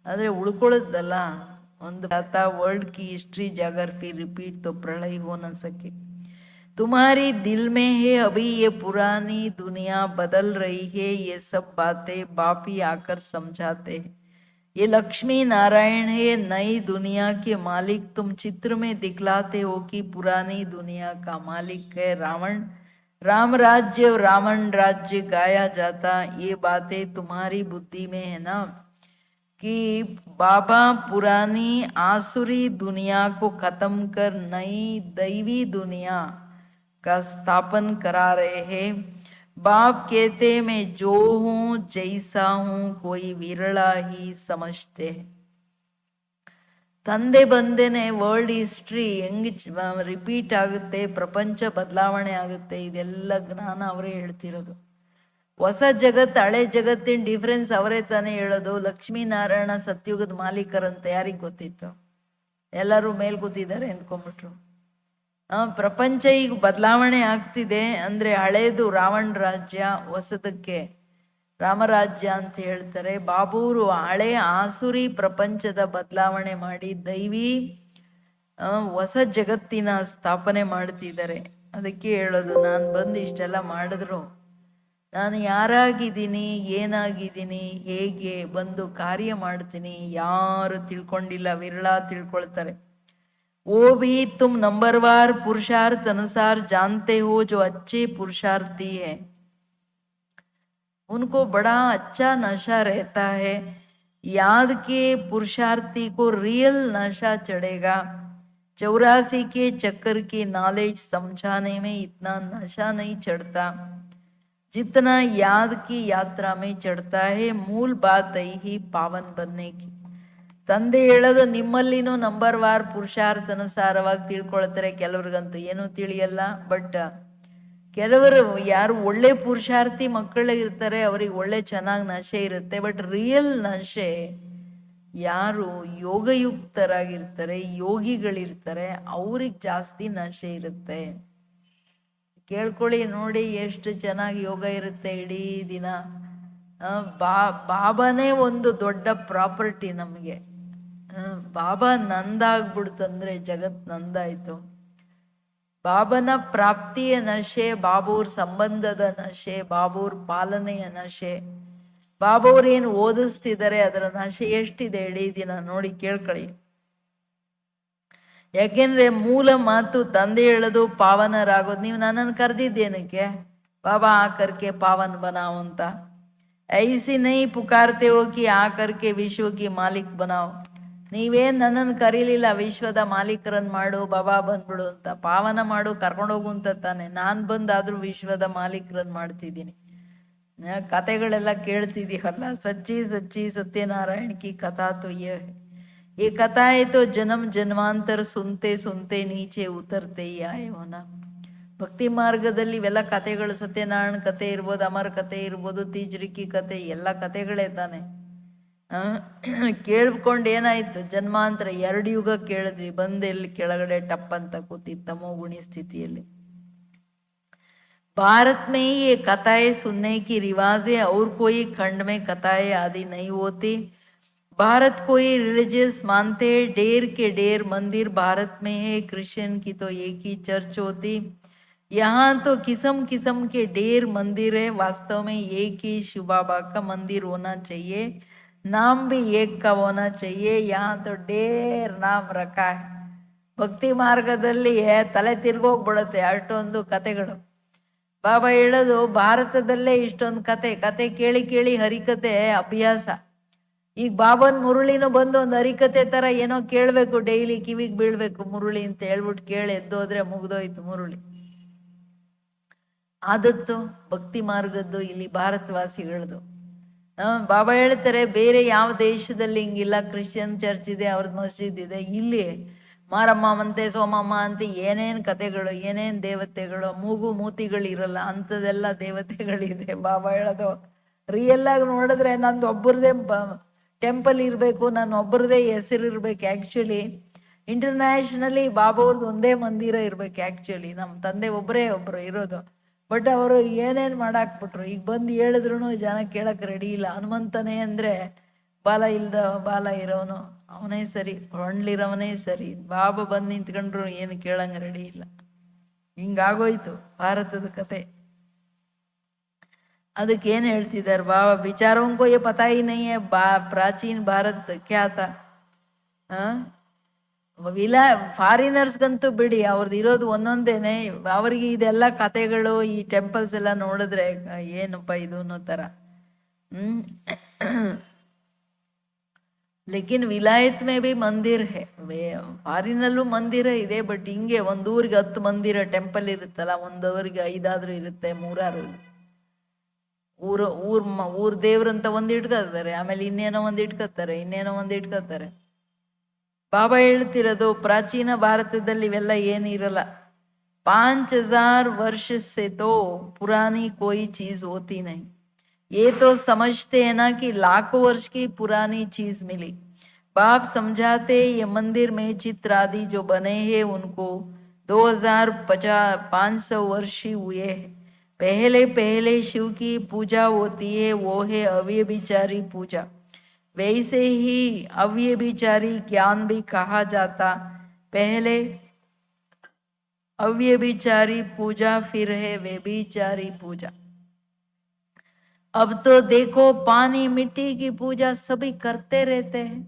ಆದರೆ ಉಳ್ಕೊಳ್ಳುತ್ತಲ್ಲ ಒಂದು ವರ್ಲ್ಡ್ की हिस्ट्री जागर फिर रिपीट तो प्रलय हो न सके. तुम्हारी दिल में है अभी ये पुरानी दुनिया बदल रही है, ये सब बातें बाप ही आकर समझाते हैं. ये लक्ष्मी नारायण है नई दुनिया के मालिक. तुम चित्र में दिखलाते हो कि पुरानी दुनिया का मालिक है रावण. राम राज्य रावण राज्य गाया जाता. ये बातें तुम्हारी बुद्धि में है ना कि बाबा पुरानी आसुरी दुनिया को खत्म कर नई दैवी दुनिया का स्थापन करा रहे हैं. बाप कहते मैं जो हूं जैसा हूं कोई विरला ही समझते हैं. ತಂದೆ ಬಂದೇನೆ ವರ್ಲ್ಡ್ ಹಿಸ್ಟ್ರಿ ಹೆಂಗ್ ರಿಪೀಟ್ ಆಗುತ್ತೆ, ಪ್ರಪಂಚ ಬದಲಾವಣೆ ಆಗುತ್ತೆ, ಇದೆಲ್ಲ ಜ್ಞಾನ ಅವರೇ ಹೇಳ್ತಿರೋದು. ಹೊಸ ಜಗತ್ತು ಹಳೆ ಜಗತ್ತಿನ ಡಿಫ್ರೆನ್ಸ್ ಅವರೇ ತಾನೇ ಹೇಳೋದು. ಲಕ್ಷ್ಮೀನಾರಾಯಣ ಸತ್ಯುಗದ ಮಾಲೀಕರಂತ ಯಾರಿಗ್ ಗೊತ್ತಿತ್ತು? ಎಲ್ಲರೂ ಮೇಲ್ ಕೂತಿದ್ದಾರೆ ಅಂದ್ಕೊಂಡ್ಬಿಟ್ರು. ಪ್ರಪಂಚ ಈಗ ಬದಲಾವಣೆ ಆಗ್ತಿದೆ ಅಂದ್ರೆ ಹಳೇದು ರಾವಣ ರಾಜ್ಯ, ಹೊಸದಕ್ಕೆ ರಾಮರಾಜ್ಯ ಅಂತ ಹೇಳ್ತಾರೆ. ಬಾಬೂರು ಹಳೆ ಆಸುರಿ ಪ್ರಪಂಚದ ಬದಲಾವಣೆ ಮಾಡಿ ದೈವಿ ಹೊಸ ಜಗತ್ತಿನ ಸ್ಥಾಪನೆ ಮಾಡ್ತಿದ್ದಾರೆ. ಅದಕ್ಕೆ ಹೇಳೋದು, ನಾನು ಬಂದು ಇಷ್ಟೆಲ್ಲ ಮಾಡಿದ್ರು ನಾನು ಯಾರಾಗಿದ್ದೀನಿ, ಏನಾಗಿದ್ದೀನಿ, ಹೇಗೆ ಬಂದು ಕಾರ್ಯ ಮಾಡ್ತೀನಿ ಯಾರು ತಿಳ್ಕೊಂಡಿಲ್ಲ, ವಿರಳ ತಿಳ್ಕೊಳ್ತಾರೆ. वो भी तुम नंबरवार पुरुषार्थ अनुसार जानते हो. जो अच्छे पुरुषार्थी है उनको बड़ा अच्छा नशा रहता है. याद के पुरुषार्थी को रियल नशा चढ़ेगा. 84 के चक्कर की नॉलेज समझाने में इतना नशा नहीं चढ़ता जितना याद की यात्रा में चढ़ता है. मूल बात यही पावन बनने की. ತಂದೆ ಹೇಳೋದು ನಿಮ್ಮಲ್ಲಿನೂ ನಂಬರ್ ವಾರ್ ಪುರುಷಾರ್ಥ ಅನುಸಾರವಾಗಿ ತಿಳ್ಕೊಳ್ತಾರೆ. ಕೆಲವ್ರಿಗಂತೂ ಏನೂ ತಿಳಿಯಲ್ಲ. ಬಟ್ ಕೆಲವರು ಯಾರು ಒಳ್ಳೆ ಪುರುಷಾರ್ಥಿ ಮಕ್ಕಳು ಇರ್ತಾರೆ ಅವ್ರಿಗೆ ಒಳ್ಳೆ ಚೆನ್ನಾಗಿ ನಶೆ ಇರುತ್ತೆ. ಬಟ್ ರಿಯಲ್ ನಶೆ ಯಾರು ಯೋಗಯುಕ್ತರಾಗಿರ್ತಾರೆ, ಯೋಗಿಗಳಿರ್ತಾರೆ, ಅವ್ರಿಗೆ ಜಾಸ್ತಿ ನಶೆ ಇರುತ್ತೆ. ಕೇಳ್ಕೊಳ್ಳಿ ನೋಡಿ ಎಷ್ಟು ಚೆನ್ನಾಗಿ ಯೋಗ ಇರುತ್ತೆ ಇಡೀ ದಿನ. ಬಾಬಾನೇ ಒಂದು ದೊಡ್ಡ ಪ್ರಾಪರ್ಟಿ ನಮಗೆ. ಬಾಬಾ ನಂದಾಗ್ಬಿಡ್ತಂದ್ರೆ ಜಗತ್ ನಂದಾಯ್ತು. ಬಾಬನ ಪ್ರಾಪ್ತಿಯ ನಶೆ, ಬಾಬೂರ್ ಸಂಬಂಧದ ನಶೆ, ಬಾಬೂರ್ ಪಾಲನೆಯ ನಶೆ, ಬಾಬೂರ್ ಏನು ಓದಿಸ್ತಿದ್ದಾರೆ ಅದರ ನಶೆ ಎಷ್ಟಿದೆ ಇಡೀ ದಿನ ನೋಡಿ ಕೇಳ್ಕೊಳ್ಳಿ. ಯಾಕೆಂದ್ರೆ ಮೂಲ ಮಾತು ತಂದೆ ಹೇಳೋದು ಪಾವನರಾಗೋದು. ನೀವು ನನ್ನನ್ನು ಕರೆದಿದ್ದೇನಕ್ಕೆ? ಬಾಬಾ ಆಕರ್ಕೆ ಪಾವನ್ ಬನಾವ್ ಅಂತ. ಐಸಿ ನೈ ಪುಕಾರ್ತೆ ಹೋಗಿ ಆಕರ್ಕೆ ವಿಶ್ವಕ್ಕೆ ಮಾಲಿಕ್ ಬನಾವ್. ನೀವೇನ್ ನನ್ನನ್ನು ಕರೀಲಿಲ್ಲ ವಿಶ್ವದ ಮಾಲೀಕರನ್ನ ಮಾಡು, ಬಾಬಾ ಬಂದ್ಬಿಡು ಅಂತ, ಪಾವನ ಮಾಡು, ಕರ್ಕೊಂಡೋಗು ಅಂತ ತಾನೆ. ನಾನ್ ಬಂದಾದ್ರೂ ವಿಶ್ವದ ಮಾಲೀಕರನ್ನ ಮಾಡ್ತಿದ್ದೀನಿ. ಕತೆಗಳೆಲ್ಲ ಕೇಳ್ತಿದೀವಲ್ಲ, ಸಚ್ಚಿ ಸಚ್ಚಿ ಸತ್ಯನಾರಾಯಣ ಕಿ ಕಥಾ ತೋ ये कथा है तो जन्म जन्मांतर सुनते सुनते नीचे उतरते ही आए होना. ಭಕ್ತಿ ಮಾರ್ಗದಲ್ಲಿ ಇವೆಲ್ಲ ಕಥೆಗಳು, ಸತ್ಯನಾರಾಯಣ ಕತೆ ಇರ್ಬೋದು, ಅಮರ ಕತೆ ಇರ್ಬೋದು, ತೀಜ್ರಿಕಿ ಕತೆ, ಎಲ್ಲ ಕತೆಗಳೇ ತಾನೆ. ಕೇಳ್ಕೊಂಡು ಏನಾಯ್ತು? ಜನ್ಮಾಂತರ 2 ಯುಗ ಕೇಳಿದ್ವಿ, ಬಂದೆಲ್ಲಿ ಕೆಳಗಡೆ ಟಪ್ ಅಂತ ಕೂತಿ ತಮೋ ಗುಣಿ ಸ್ಥಿತಿಯಲ್ಲಿ. भारत में ही ये कथाएं सुनने की रिवाज है और कोई खंड में कथाएं आदि नहीं होती. भारत कोई रिलीजियस मानते हैं, ढेर के ढेर मंदिर भारत में है. क्रिश्चियन की तो एक ही चर्च होती, यहाँ तो किस्म किस्म के ढेर मंदिर है. वास्तव में एक ही शिव बाबा का मंदिर होना चाहिए, नाम भी एक का होना चाहिए. यहाँ तो ढेर नाम रखा है. ಭಕ್ತಿ ಮಾರ್ಗದಲ್ಲಿ ತಲೆ ತಿರ್ಗೋಗ್ಬಿಡುತ್ತೆ ಅಷ್ಟೊಂದು ಕತೆಗಳು. ಬಾಬಾ ಹೇಳೋದು ಭಾರತದಲ್ಲೇ ಇಷ್ಟೊಂದು ಕತೆ ಕೇಳಿ ಕೇಳಿ ಹರಿಕತೆ ಅಭ್ಯಾಸ. ಈಗ ಬಾಬನ್ ಮುರುಳಿನೂ ಬಂದು ಒಂದು ಹರಿಕತೆ ತರ ಏನೋ ಕೇಳ್ಬೇಕು, ಡೈಲಿ ಕಿವಿಗೆ ಬೀಳ್ಬೇಕು ಮುರುಳಿ ಅಂತ ಹೇಳ್ಬಿಟ್ಟು ಕೇಳಿ ಎದ್ದೋದ್ರೆ ಮುಗ್ದೋಯ್ತು ಮುರುಳಿ. ಆದತ್ತು ಭಕ್ತಿ ಮಾರ್ಗದ್ದು ಇಲ್ಲಿ ಭಾರತವಾಸಿಗಳದು. ಬಾಬಾ ಹೇಳ್ತಾರೆ ಬೇರೆ ಯಾವ ದೇಶದಲ್ಲಿ ಹಿಂಗಿಲ್ಲ. ಕ್ರಿಶ್ಚಿಯನ್ ಚರ್ಚ್ ಇದೆ, ಅವ್ರದ್ದು ಮಸ್ಜಿದ್ ಇದೆ. ಇಲ್ಲಿ ಮಾರಮ್ಮ ಅಂತೆ, ಸೋಮಮ್ಮ ಅಂತ ಏನೇನ್ ಕತೆಗಳು, ಏನೇನ್ ದೇವತೆಗಳು, ಮೂಗು ಮೂತಿಗಳು ಇರಲ್ಲ ಅಂಥದೆಲ್ಲ ದೇವತೆಗಳಿದೆ. ಬಾಬಾ ಹೇಳೋದು ರಿಯಲ್ ಆಗಿ ನೋಡಿದ್ರೆ ನಂದು ಒಬ್ಬರದೇ ಟೆಂಪಲ್ ಇರಬೇಕು, ನಾನು ಒಬ್ಬರದೇ ಹೆಸರು ಇರ್ಬೇಕು. ಆ್ಯಕ್ಚುಲಿ ಇಂಟರ್ನ್ಯಾಷನಲಿ ಬಾಬಾ ಅವ್ರದ್ದು ಒಂದೇ ಮಂದಿರ ಇರ್ಬೇಕು. ಆ್ಯಕ್ಚುಲಿ ನಮ್ಮ ತಂದೆ ಒಬ್ಬರು ಇರೋದು, ಬಟ್ ಅವರು ಏನೇನು ಮಾಡಾಕ್ಬಿಟ್ರು. ಈಗ ಬಂದು ಹೇಳಿದ್ರು ಜನ ಕೇಳಕ್ ರೆಡಿ ಇಲ್ಲ. ಹನುಮಂತನೇ ಅಂದ್ರೆ ಬಾಲ ಇಲ್ದ ಬಾಲ ಇರೋನು ಅವನೇ ಸರಿ, ಹೊಂಡ್ಲಿರೋವನೇ ಸರಿ. ಬಾಬಾ ಬಂದು ನಿಂತ್ಕೊಂಡ್ರು ಏನು ಕೇಳಂಗ ರೆಡಿ ಇಲ್ಲ. ಹಿಂಗಾಗೋಯ್ತು ಭಾರತದ ಕತೆ. ಅದಕ್ಕೆ ಏನ್ ಹೇಳ್ತಿದ್ದಾರೆ ಬಾಬಾ? ವಿಚಾರೋಂಕೋ ಯೇ ಪತಾ ಹಿ ನಹೀ ಹೈ ಪ್ರಾಚೀನ ಭಾರತ್ ಕ್ಯಾ ಥಾ. ಫಾರಿನರ್ಸ್ಗಂತೂ ಬಿಡಿ, ಅವ್ರದ್ದು ಇರೋದು ಒಂದೊಂದೇನೆ. ಅವ್ರಿಗೆ ಇದೆಲ್ಲ ಕತೆಗಳು, ಈ ಟೆಂಪಲ್ಸ್ ಎಲ್ಲ ನೋಡಿದ್ರೆ ಏನಪ್ಪ ಇದು ಅನ್ನೋ ತರ. ಲೇಕಿನ್ ವಿಲಾಯತ್ ಮೇ ಬಿ ಮಂದಿರ್ ಹೇ, ಫಾರಿನಲ್ಲೂ ಮಂದಿರ ಇದೆ. ಬಟ್ ಹಿಂಗೆ ಒಂದೂರಿಗೆ 10 ಮಂದಿರ ಟೆಂಪಲ್ ಇರುತ್ತಲ್ಲ, ಒಂದೂರಿಗೆ 5 ಆದ್ರೂ ಇರುತ್ತೆ, 3-6 ಊರ್ ದೇವ್ರಂತ ಒಂದ್ ಇಟ್ಕೋತಾರೆ, ಆಮೇಲೆ ಇನ್ನೇನೋ ಒಂದ್ ಇಟ್ಕೋತಾರೆ, ಇನ್ನೇನೋ ಒಂದ್ ಇಟ್ಕೋತಾರೆ. ಬಾಬಾ ಹೇಳ್ತಿರೋದು ಪ್ರಾಚೀನ ಭಾರತದಲ್ಲಿ ಇವೆಲ್ಲ ಏನಿರಲ್ಲ. 5000 वर्ष से तो पुरानी कोई चीज होती नहीं. ये तो समझते हैं ना कि लाखों वर्ष की पुरानी चीज मिली. बाप समझाते ये मंदिर में चित्र आदि जो बने हैं उनको 2500 वर्ष हुए हैं. पहले शिव की पूजा होती है, वो है अव्यभिचारी पूजा. वैसे ही अव्यभिचारी ज्ञान भी कहा जाता. पहले अव्यभिचारी पूजा, फिर है व्यभिचारी पूजा. अब तो देखो पानी मिट्टी की पूजा सभी करते रहते हैं.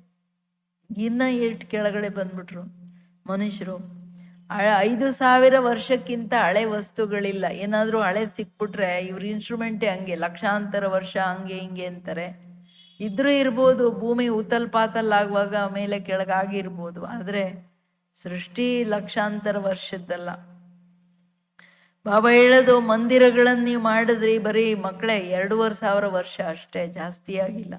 ಇನ್ನ ಎಷ್ಟು ಕೆಳಗಡೆ ಬಂದ್ಬಿಟ್ರು ಮನುಷ್ಯರು. 5000 ವರ್ಷಕ್ಕಿಂತ ಹಳೆ ವಸ್ತುಗಳಿಲ್ಲ. ಏನಾದ್ರೂ ಹಳೆ ಸಿಕ್ಬಿಟ್ರೆ ಇವ್ರ ಇನ್ಸ್ಟ್ರೂಮೆಂಟೇ ಹಂಗೆ, ಲಕ್ಷಾಂತರ ವರ್ಷ ಹಂಗೆ ಹಿಂಗೆ ಅಂತಾರೆ. ಇದ್ರೂ ಇರ್ಬೋದು, ಭೂಮಿ ಉತಲ್ ಪಾತಲ್ ಆಗುವಾಗ ಮೇಲೆ ಕೆಳಗಾಗಿರ್ಬೋದು, ಆದ್ರೆ ಸೃಷ್ಟಿ ಲಕ್ಷಾಂತರ ವರ್ಷದ್ದಲ್ಲ. ಬಾಬಾ ಹೇಳೋದು ಮಂದಿರಗಳನ್ನ ನೀವು ಮಾಡಿದ್ರಿ ಬರೀ ಮಕ್ಕಳೇ 2500 ವರ್ಷ ಅಷ್ಟೇ, ಜಾಸ್ತಿ ಆಗಿಲ್ಲ.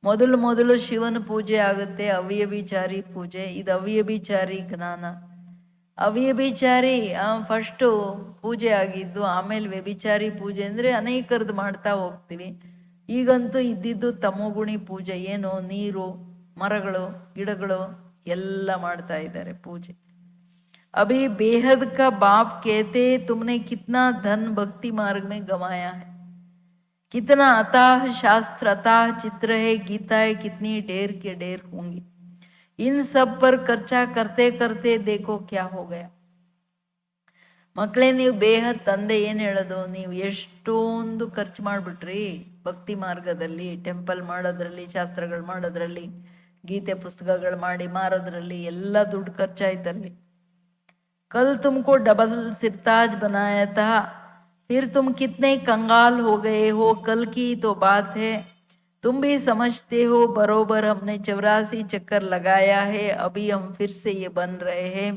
ಮೊದಲು ಶಿವನ ಪೂಜೆ ಆಗುತ್ತೆ, ಅವ್ಯಭಿಚಾರಿ ಪೂಜೆ. ಇದು ಅವ್ಯಭಿಚಾರಿ ಜ್ಞಾನ. ಅವ್ಯಭಿಚಾರಿ ಫಸ್ಟು ಪೂಜೆ ಆಗಿದ್ದು, ಆಮೇಲೆ ವ್ಯಭಿಚಾರಿ ಪೂಜೆ ಅಂದ್ರೆ ಅನೇಕರದ್ದು ಮಾಡ್ತಾ ಹೋಗ್ತೀವಿ. ಈಗಂತೂ ಇದ್ದಿದ್ದು ತಮೋಗುಣಿ ಪೂಜೆ. ಏನು, ನೀರು, ಮರಗಳು, ಗಿಡಗಳು ಎಲ್ಲ ಮಾಡ್ತಾ ಇದ್ದಾರೆ ಪೂಜೆ. अभी बेहद का बाप कहते तुमने कितना धन भक्ति मार्ग में गंवाया है, कितना अथाह शास्त्र, अथाह चित्र है, गीता है, कितनी ढेर के ढेर होंगी. इन सब पर खर्चा करते करते देखो क्या हो गया. ಮಕ್ಕಳೇ, ನೀವು ಬೇಹದ್ ತಂದೆ ಏನ್ ಹೇಳೋದು, ನೀವು ಎಷ್ಟೊಂದು ಖರ್ಚು ಮಾಡ್ಬಿಟ್ರಿ ಭಕ್ತಿ ಮಾರ್ಗದಲ್ಲಿ, ಟೆಂಪಲ್ ಮಾಡೋದ್ರಲ್ಲಿ, ಶಾಸ್ತ್ರಗಳು ಮಾಡೋದ್ರಲ್ಲಿ, ಗೀತೆ ಪುಸ್ತಕಗಳು ಮಾಡಿ ಮಾರೋದ್ರಲ್ಲಿ ಎಲ್ಲ ದುಡ್ಡು ಖರ್ಚಾಯ್ತಲ್ಲಿ. कल तुमको डबल सिरताज बनाया था, फिर तुम कितने कंगाल हो गए हो. कल की तो बात है, तुम भी समझते हो बरोबर. हमने 84 चक्कर लगाया है, अभी हम फिर से ये बन रहे हैं.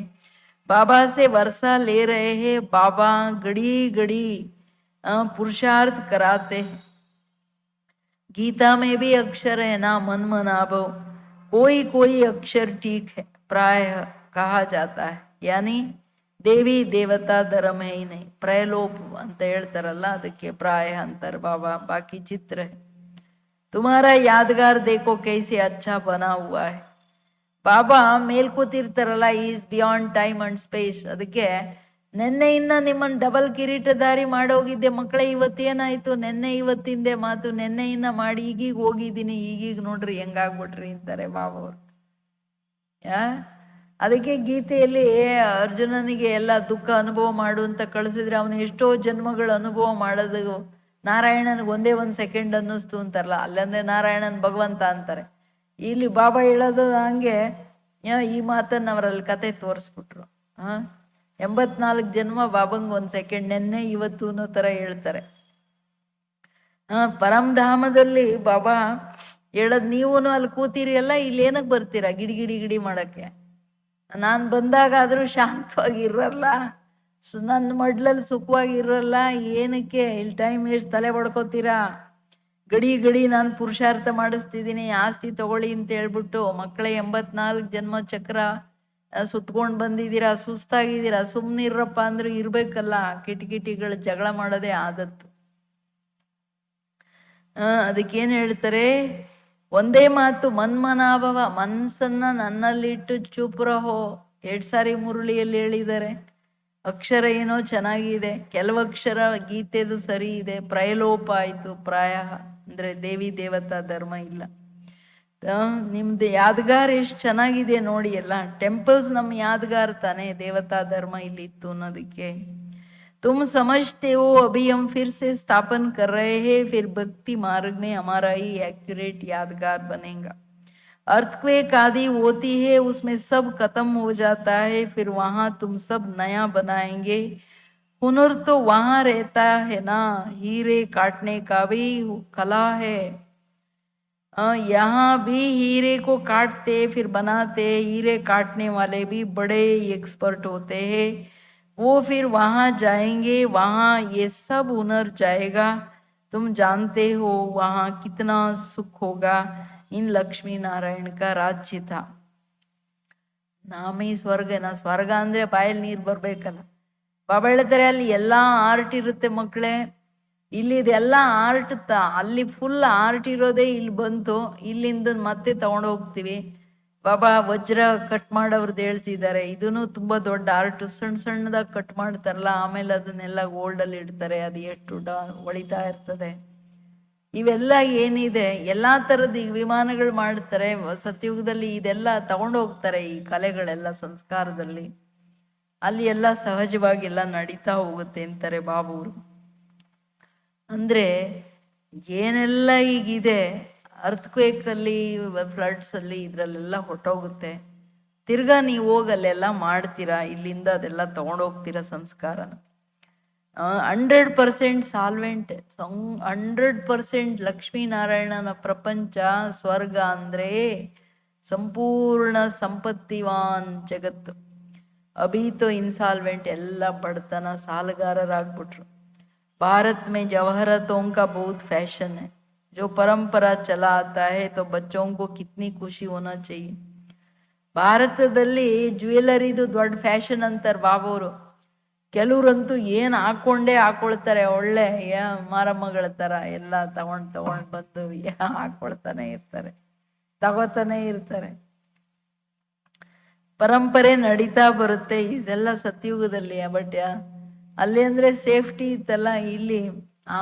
बाबा से वर्षा ले रहे हैं. बाबा घड़ी घड़ी पुरुषार्थ कराते हैं. गीता में भी अक्षर है ना, मन मनाभव. कोई कोई अक्षर ठीक है, प्राय कहा जाता है. यानी ದೇವಿ ದೇವತಾ ಧರ್ಮ ಹೈ ನೈ, ಪ್ರಯಲೋಪ್ ಅಂತ ಹೇಳ್ತಾರಲ್ಲ, ಅದಕ್ಕೆ ಪ್ರಾಯ ಅಂತಾರೆ ಬಾಬಾ. ಬಾಕಿ ಚಿತ್ರ ತುಮಾರಾ ಯಾದಗಾರ್ ದೇಖೋ ಕೈಸೆ ಅಚ್ಚಾ ಬನಾ ಹುವಾ ಹೈ. ಬಾಬಾ ಮೇಲ್ ಕೂತಿರ್ತಾರಲ್ಲ, is beyond time and space. ಅದಕ್ಕೆ ನೆನ್ನೆಯಿಂದ ನಿಮ್ಮನ್ನ ಡಬಲ್ ಕಿರೀಟಧಾರಿ ಮಾಡೋಗಿದ್ದೆ ಮಕ್ಕಳೇ, ಇವತ್ತೇನಾಯ್ತು, ನೆನ್ನೆ ಇವತ್ತಿಂದೆ ಮಾತು, ನೆನ್ನೆಯಿಂದ ಮಾಡಿ ಈಗೀಗ ಹೋಗಿದ್ದೀನಿ, ಈಗೀಗ ನೋಡ್ರಿ ಹೆಂಗಾಗ್ಬಿಟ್ರಿ ಅಂತಾರೆ ಬಾಬಾ ಅವರು. ಅದಕ್ಕೆ ಗೀತೆಯಲ್ಲಿ ಅರ್ಜುನನಿಗೆ ಎಲ್ಲ ದುಃಖ ಅನುಭವ ಮಾಡು ಅಂತ ಕಳಿಸಿದ್ರೆ ಅವನು ಎಷ್ಟೋ ಜನ್ಮಗಳ ಅನುಭವ ಮಾಡೋದು ನಾರಾಯಣನಿಗೆ ಒಂದೇ ಒಂದು ಸೆಕೆಂಡ್ ಅನ್ನಿಸ್ತು ಅಂತಾರಲ್ಲ, ಅಲ್ಲಂದ್ರೆ ನಾರಾಯಣನ್ ಭಗವಂತ ಅಂತಾರೆ. ಇಲ್ಲಿ ಬಾಬಾ ಹೇಳೋದು ಹಂಗೆ. ಈ ಮಾತನ್ನ ಅವರಲ್ಲಿ ಕತೆ ತೋರಿಸ್ಬಿಟ್ರು. 84 ಜನ್ಮ ಬಾಬಂಗ್ ಒಂದ್ ಸೆಕೆಂಡ್, ನೆನ್ನೆ ಇವತ್ತು ಅನ್ನೋ ತರ ಹೇಳ್ತಾರೆ. ಪರಮಧಾಮದಲ್ಲಿ ಬಾಬಾ ಹೇಳದ್, ನೀವು ಅಲ್ಲಿ ಕೂತೀರಿ ಅಲ್ಲ, ಇಲ್ಲಿ ಏನಕ್ಕೆ ಬರ್ತೀರಾ ಗಿಡಿ ಗಿಡಿ ಗಿಡಿ ಮಾಡಕ್ಕೆ. ನಾನ್ ಬಂದಾಗಾದ್ರೂ ಶಾಂತವಾಗಿ ಇರಲ್ಲ, ನನ್ನ ಮಡ್ಲಲ್ಲಿ ಸುಖವಾಗಿ ಇರಲ್ಲ, ಏನಕ್ಕೆ ಇಲ್ಲಿ ಟೈಮ್ ಎಷ್ಟು ತಲೆ ಬಡ್ಕೋತೀರಾ. ಗಡಿ ಗಡಿ ನಾನು ಪುರುಷಾರ್ಥ ಮಾಡಿಸ್ತಿದ್ದೀನಿ, ಆಸ್ತಿ ತಗೊಳ್ಳಿ ಅಂತ ಹೇಳ್ಬಿಟ್ಟು ಮಕ್ಕಳೇ 84 ಜನ್ಮ ಚಕ್ರ ಸುತ್ಕೊಂಡ್ ಬಂದಿದ್ದೀರಾ, ಸುಸ್ತಾಗಿದ್ದೀರಾ. ಸುಮ್ನಿರಪ್ಪ ಅಂದ್ರೆ ಇರ್ಬೇಕಲ್ಲ. ಕಿಟಿಕಿಟಿಗಳು ಜಗಳ ಮಾಡೋದೇ ಆದತ್ತು. ಅದಕ್ಕೇನ್ ಹೇಳ್ತಾರೆ, ಒಂದೇ ಮಾತು, ಮನ್ಮನಾಭವ, ಮನ್ಸನ್ನ ನನ್ನಲ್ಲಿಟ್ಟು ಚುಪ್ ರಹೋ. 2 ಸಾರಿ ಮುರುಳಿಯಲ್ಲಿ ಹೇಳಿದ್ದಾರೆ. ಅಕ್ಷರ ಏನೋ ಚೆನ್ನಾಗಿದೆ, ಕೆಲವು ಅಕ್ಷರ ಗೀತೆದು ಸರಿ ಇದೆ, ಪ್ರಯಲೋಪ ಆಯ್ತು. ಪ್ರಾಯ ಅಂದ್ರೆ ದೇವಿ ದೇವತಾ ಧರ್ಮ ಇಲ್ಲ. ನಿಮ್ದು ಯಾದಗಾರ್ ಎಷ್ಟು ಚೆನ್ನಾಗಿದೆ ನೋಡಿ. ಎಲ್ಲ ಟೆಂಪಲ್ಸ್ ನಮ್ ಯಾದಗಾರ್ ತಾನೆ, ದೇವತಾ ಧರ್ಮ ಇಲ್ಲಿ ಇತ್ತು ಅನ್ನೋದಕ್ಕೆ. तुम समझते हो अभी हम फिर से स्थापन कर रहे हैं, फिर भक्ति मार्ग में हमारा ही एक्यूरेट यादगार बनेगा. अर्थक्वेक आदि होती है, उसमें सब खत्म हो जाता है, फिर वहां तुम सब नया बनाएंगे. हुनर तो वहां रहता है ना, हीरे काटने का भी कला है. यहाँ भी हीरे को काटते फिर बनाते. हीरे काटने वाले भी बड़े एक्सपर्ट होते हैं. वो फिर वहां जाएंगे, वहां ये सब हुनर जाएगा. तुम जानते हो वहां कितना सुख होगा. इन लक्ष्मी नारायण का राज्य था. ನಾಮೇ ಸ್ವರ್ಗನ, ಸ್ವರ್ಗ ಅಂದ್ರೆ ಬಾಯಲ್ಲಿ ನೀರು ಬರ್ಬೇಕಲ್ಲ. ಬಾಬಾ ಹೇಳ್ತಾರೆ, ಅಲ್ಲಿ ಎಲ್ಲಾ ಆರ್ಟ್ ಇರುತ್ತೆ ಮಕ್ಕಳೇ. ಇಲ್ಲಿ ಇದೆಲ್ಲ ಆರ್ಟ್, ಅಲ್ಲಿ ಫುಲ್ ಆರ್ಟ್ ಇರೋದೇ ಇಲ್ಲಿ ಬಂತು. ಇಲ್ಲಿಂದ ಮತ್ತೆ ತಗೊಂಡು ಹೋಗ್ತೀವಿ. ಬಾಬಾ ವಜ್ರ ಕಟ್ ಮಾಡೋರ್ದು ಹೇಳ್ತಿದ್ದಾರೆ, ಇದನ್ನು ತುಂಬಾ ದೊಡ್ಡ ಆರ್ಟ್. ಸಣ್ಣ ಸಣ್ಣದಾಗಿ ಕಟ್ ಮಾಡ್ತಾರಲ್ಲ, ಆಮೇಲೆ ಅದನ್ನೆಲ್ಲ ಗೋಲ್ಡ್ ಅಲ್ಲಿ ಇಡ್ತಾರೆ, ಅದು ಎಷ್ಟು ಹೊಳಿತಾ ಇರ್ತದೆ. ಇವೆಲ್ಲ ಏನಿದೆ, ಎಲ್ಲಾ ತರದ ಈಗ ವಿಮಾನಗಳು ಮಾಡ್ತಾರೆ ಸತ್ಯುಗದಲ್ಲಿ. ಇದೆಲ್ಲ ತಗೊಂಡು ಹೋಗ್ತಾರೆ, ಈ ಕಲೆಗಳೆಲ್ಲ ಸಂಸ್ಕಾರದಲ್ಲಿ. ಅಲ್ಲಿ ಎಲ್ಲ ಸಹಜವಾಗಿ ಎಲ್ಲ ನಡೀತಾ ಹೋಗುತ್ತೆ ಅಂತಾರೆ ಬಾಬೂರು. ಅಂದ್ರೆ ಏನೆಲ್ಲ ಈಗಿದೆ, ಅರ್ಥಕ್ವೇಕ್ ಅಲ್ಲಿ, ಫ್ಲಡ್ಸ್ ಅಲ್ಲಿ, ಇದ್ರಲ್ಲೆಲ್ಲ ಹೊಟ್ಟೋಗುತ್ತೆ. ತಿರ್ಗಾ ನೀವು ಹೋಗಲ್ಲೆಲ್ಲ ಮಾಡ್ತೀರಾ, ಇಲ್ಲಿಂದ ಅದೆಲ್ಲ ತಗೊಂಡೋಗ್ತೀರಾ ಸಂಸ್ಕಾರನ. 100% ಸಾಲ್ವೆಂಟ್, 100% ಲಕ್ಷ್ಮೀನಾರಾಯಣನ ಪ್ರಪಂಚ ಸ್ವರ್ಗ ಅಂದ್ರೆ ಸಂಪೂರ್ಣ ಸಂಪತ್ತಿವಾನ್ ಜಗತ್ತು. ಅಭೀತೋ ಇನ್ಸಾಲ್ವೆಂಟ್, ಎಲ್ಲ ಬಡತನ, ಸಾಲಗಾರರಾಗ್ಬಿಟ್ರು. भारत में जवाहरातों का बहुत फैशन है, जो परंपरा चला आता है, तो बच्चों को कितनी खुशी होना चाहिए. ಭಾರತದಲ್ಲಿ ಜ್ಯುವೆಲರಿದು ದೊಡ್ಡ ಫ್ಯಾಷನ್ ಅಂತಾರೆ ಬಾಬೋರು. ಕೆಲವ್ರಂತೂ ಏನ್ ಹಾಕೊಂಡೇ ಹಾಕೊಳ್ತಾರೆ, ಒಳ್ಳೆ ಮಾರಮ್ಮಗಳ ತರ ಎಲ್ಲ ತಗೊಂಡ್ ಬಂದು ಹಾಕೊಳ್ತಾನೆ ಇರ್ತಾರೆ, ತಗೋತಾನೆ ಇರ್ತಾರೆ. ಪರಂಪರೆ ನಡೀತಾ ಬರುತ್ತೆ ಇದೆಲ್ಲ ಸತ್ಯುಗದಲ್ಲಿ. ಬಟ್ ಅಲ್ಲಿ ಅಂದ್ರೆ ಸೇಫ್ಟಿ ಇತ್ತಲ್ಲ, ಇಲ್ಲಿ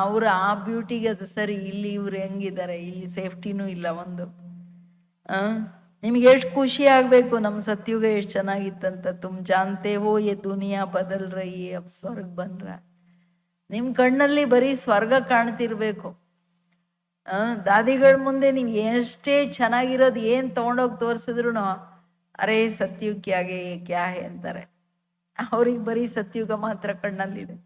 ಅವ್ರ ಆ ಬ್ಯೂಟಿಗೆ ಅದು ಸರಿ. ಇಲ್ಲಿ ಇವ್ರು ಹೆಂಗಿದ್ದಾರೆ, ಇಲ್ಲಿ ಸೇಫ್ಟಿನೂ ಇಲ್ಲ ಒಂದು. ನಿಮ್ಗೆ ಎಷ್ಟು ಖುಷಿ ಆಗ್ಬೇಕು, ನಮ್ಮ ಸತ್ಯುಗ ಎಷ್ಟು ಚೆನ್ನಾಗಿತ್ತಂತ. ತುಮ್ ಜಾನ್ತೆ ಹೋ ಯೇ ದುನಿಯಾ ಬದಲ್ ರಹಿ ಹೈ, ಅಬ್ ಸ್ವರ್ಗ ಬನ್ ರಹಾ. ನಿಮ್ ಕಣ್ಣಲ್ಲಿ ಬರೀ ಸ್ವರ್ಗ ಕಾಣ್ತಿರ್ಬೇಕು. ದಾದಿಗಳ ಮುಂದೆ ನೀವು ಎಷ್ಟೇ ಚೆನ್ನಾಗಿರೋದು ಏನ್ ತಗೊಂಡೋಗಿ ತೋರ್ಸಿದ್ರು ಅರೇ ಸತ್ಯುಗ ಕ್ಯಾಗೆ ಕ್ಯಾ ಹೇ ಅಂತಾರೆ. ಅವ್ರಿಗೆ ಬರೀ ಸತ್ಯುಗ ಮಾತ್ರ ಕಣ್ಣಲ್ಲಿದೆ.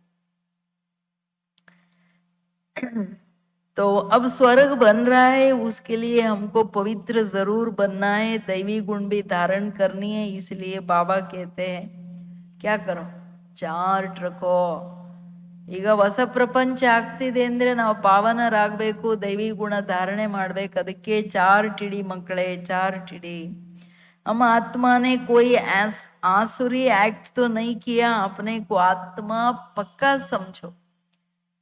तो अब स्वर्ग बन रहा है, उसके लिए हमको पवित्र जरूर बनना है, दैवी गुण भी धारण करनी है. इसलिए बाबा कहते हैं क्या करो, ಚಾರ್ಟ್ ರಖೋ. ಈಗ ಹೊಸ ಪ್ರಪಂಚ ಆಗ್ತಿದೆ ಅಂದ್ರೆ ನಾವು ಪಾವನರಾಗಬೇಕು, ದೈವಿ ಗುಣ ಧಾರಣೆ ಮಾಡ್ಬೇಕು. ಅದಕ್ಕೆ ಚಾರ್ಟ್ ಇಡಿ ಮಕ್ಕಳೇ, ಚಾರ್ಟ್ ಇಡಿ. हम आत्मा ने कोई आसुरी एक्ट तो नहीं किया, अपने को आत्मा पक्का समझो.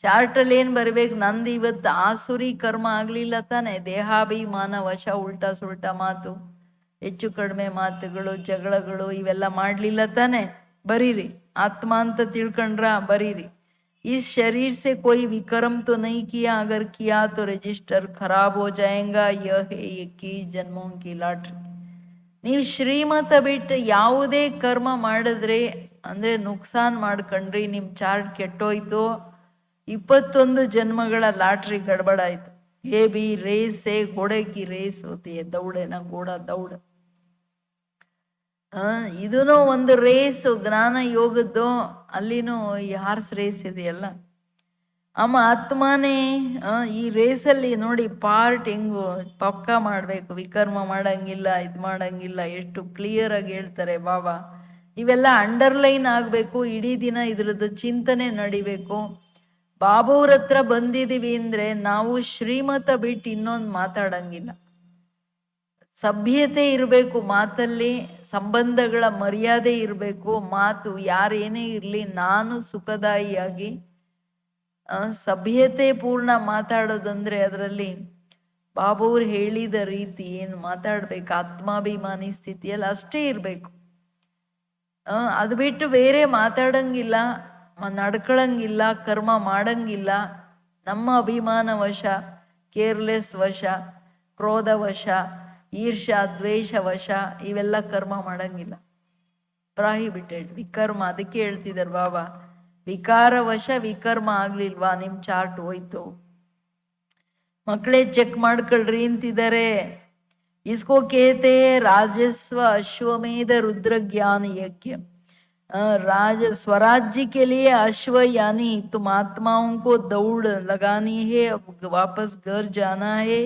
ಚಾರ್ಟ್ ಅಲ್ಲಿ ಏನ್ ಬರ್ಬೇಕು, ನಂದು ಇವತ್ತು ಆಸುರಿ ಕರ್ಮ ಆಗ್ಲಿಲ್ಲ ತಾನೆ, ದೇಹಾಭಿಮಾನ ವಶ, ಉಲ್ಟಾ ಸುಲ್ಟಾ ಮಾತು, ಹೆಚ್ಚು ಕಡಿಮೆ ಮಾತುಗಳು, ಜಗಳಗಳು ಇವೆಲ್ಲ ಮಾಡ್ಲಿಲ್ಲ ತಾನೆ, ಬರೀರಿ. ಆತ್ಮ ಅಂತ ತಿಳ್ಕೊಂಡ್ರ ಬರೀರಿ. इस शरीर से कोई विक्रम तो नहीं किया, अगर किया तो रजिस्टर खराब हो जाएगा, यह है 21 जन्मों की लॉटरी. ನೀವು ಶ್ರೀಮತ ಬಿಟ್ಟು ಯಾವುದೇ ಕರ್ಮ ಮಾಡಿದ್ರೆ ಅಂದ್ರೆ ನುಕ್ಸಾನ್ ಮಾಡ್ಕೊಂಡ್ರಿ, ನಿಮ್ ಚಾರ್ಟ್ ಕೆಟ್ಟೋಯ್ತು, 21 ಜನ್ಮಗಳ ಲಾಟ್ರಿ ಗಡ್ಬಡಾಯ್ತು. ये भी रेस है, घोड़े की रेस होती है, दौड़े ना घोड़ा दौड़. ಇದೂ ಒಂದು ರೇಸು, ಜ್ಞಾನ ಯೋಗದ್ದು. ಅಲ್ಲಿನೂ ಈ ಹಾರ್ಸ್ ರೇಸ್ ಇದೆಯಲ್ಲ. ಅಮ್ಮ ಆತ್ಮನೇ ಈ ರೇಸಲ್ಲಿ ನೋಡಿ ಪಾರ್ಟ್ ಹೆಂಗು ಪಕ್ಕ ಮಾಡ್ಬೇಕು, ವಿಕರ್ಮ ಮಾಡಂಗಿಲ್ಲ, ಇದ್ ಮಾಡಂಗಿಲ್ಲ. ಎಷ್ಟು ಕ್ಲಿಯರ್ ಆಗಿ ಹೇಳ್ತಾರೆ ಬಾಬಾ. ಇವೆಲ್ಲ ಅಂಡರ್ಲೈನ್ ಆಗ್ಬೇಕು, ಇಡೀ ದಿನ ಇದ್ರದ್ದು ಚಿಂತನೆ ನಡಿಬೇಕು. ಬಾಬುವ್ರ ಹತ್ರ ಬಂದಿದೀವಿ ಅಂದ್ರೆ ನಾವು ಶ್ರೀಮತ ಬಿಟ್ಟು ಇನ್ನೊಂದು ಮಾತಾಡಂಗಿಲ್ಲ. ಸಭ್ಯತೆ ಇರಬೇಕು ಮಾತಲ್ಲಿ, ಸಂಬಂಧಗಳ ಮರ್ಯಾದೆ ಇರಬೇಕು. ಮಾತು ಯಾರೇನೇ ಇರ್ಲಿ, ನಾನು ಸುಖದಾಯಿಯಾಗಿ ಸಭ್ಯತೆ ಪೂರ್ಣ ಮಾತಾಡೋದಂದ್ರೆ ಅದರಲ್ಲಿ ಬಾಬುವ್ರು ಹೇಳಿದ ರೀತಿ ಏನು ಮಾತಾಡ್ಬೇಕು, ಆತ್ಮಾಭಿಮಾನಿ ಸ್ಥಿತಿಯಲ್ಲಿ ಅಷ್ಟೇ ಇರ್ಬೇಕು. ಅದು ಬಿಟ್ಟು ಬೇರೆ ಮಾತಾಡಂಗಿಲ್ಲ, ನಡ್ಕೊಳಂಗಿಲ್ಲ, ಕರ್ಮ ಮಾಡಂಗಿಲ್ಲ. ನಮ್ಮ ಅಭಿಮಾನ ವಶ, ಕೇರ್ಲೆಸ್ ವಶ, ಕ್ರೋಧ ವಶ, ಈರ್ಷಾ ದ್ವೇಷ ವಶ ಇವೆಲ್ಲ ಕರ್ಮ ಮಾಡಂಗಿಲ್ಲ. ಪ್ರಾಹಿಬಿಟೆಡ್, ವಿಕರ್ಮ. ಅದಕ್ಕೆ ಹೇಳ್ತಿದಾರೆ ಬಾಬಾ, ವಿಕಾರ ವಶ ವಿಕರ್ಮ ಆಗ್ಲಿಲ್ವಾ ನಿಮ್ ಚಾರ್ಟ್ ಹೋಯ್ತು. ಮಕ್ಕಳೇ ಚೆಕ್ ಮಾಡ್ಕೊಳ್ರಿ ಅಂತಿದ್ದಾರೆ. इसको कहते हैं राजस्व अश्वमेध रुद्र ज्ञान यज्ञ. राज स्वराज्य के लिए अश्व यानी तुम आत्माओं को दौड़ लगानी है, वापस घर जाना है.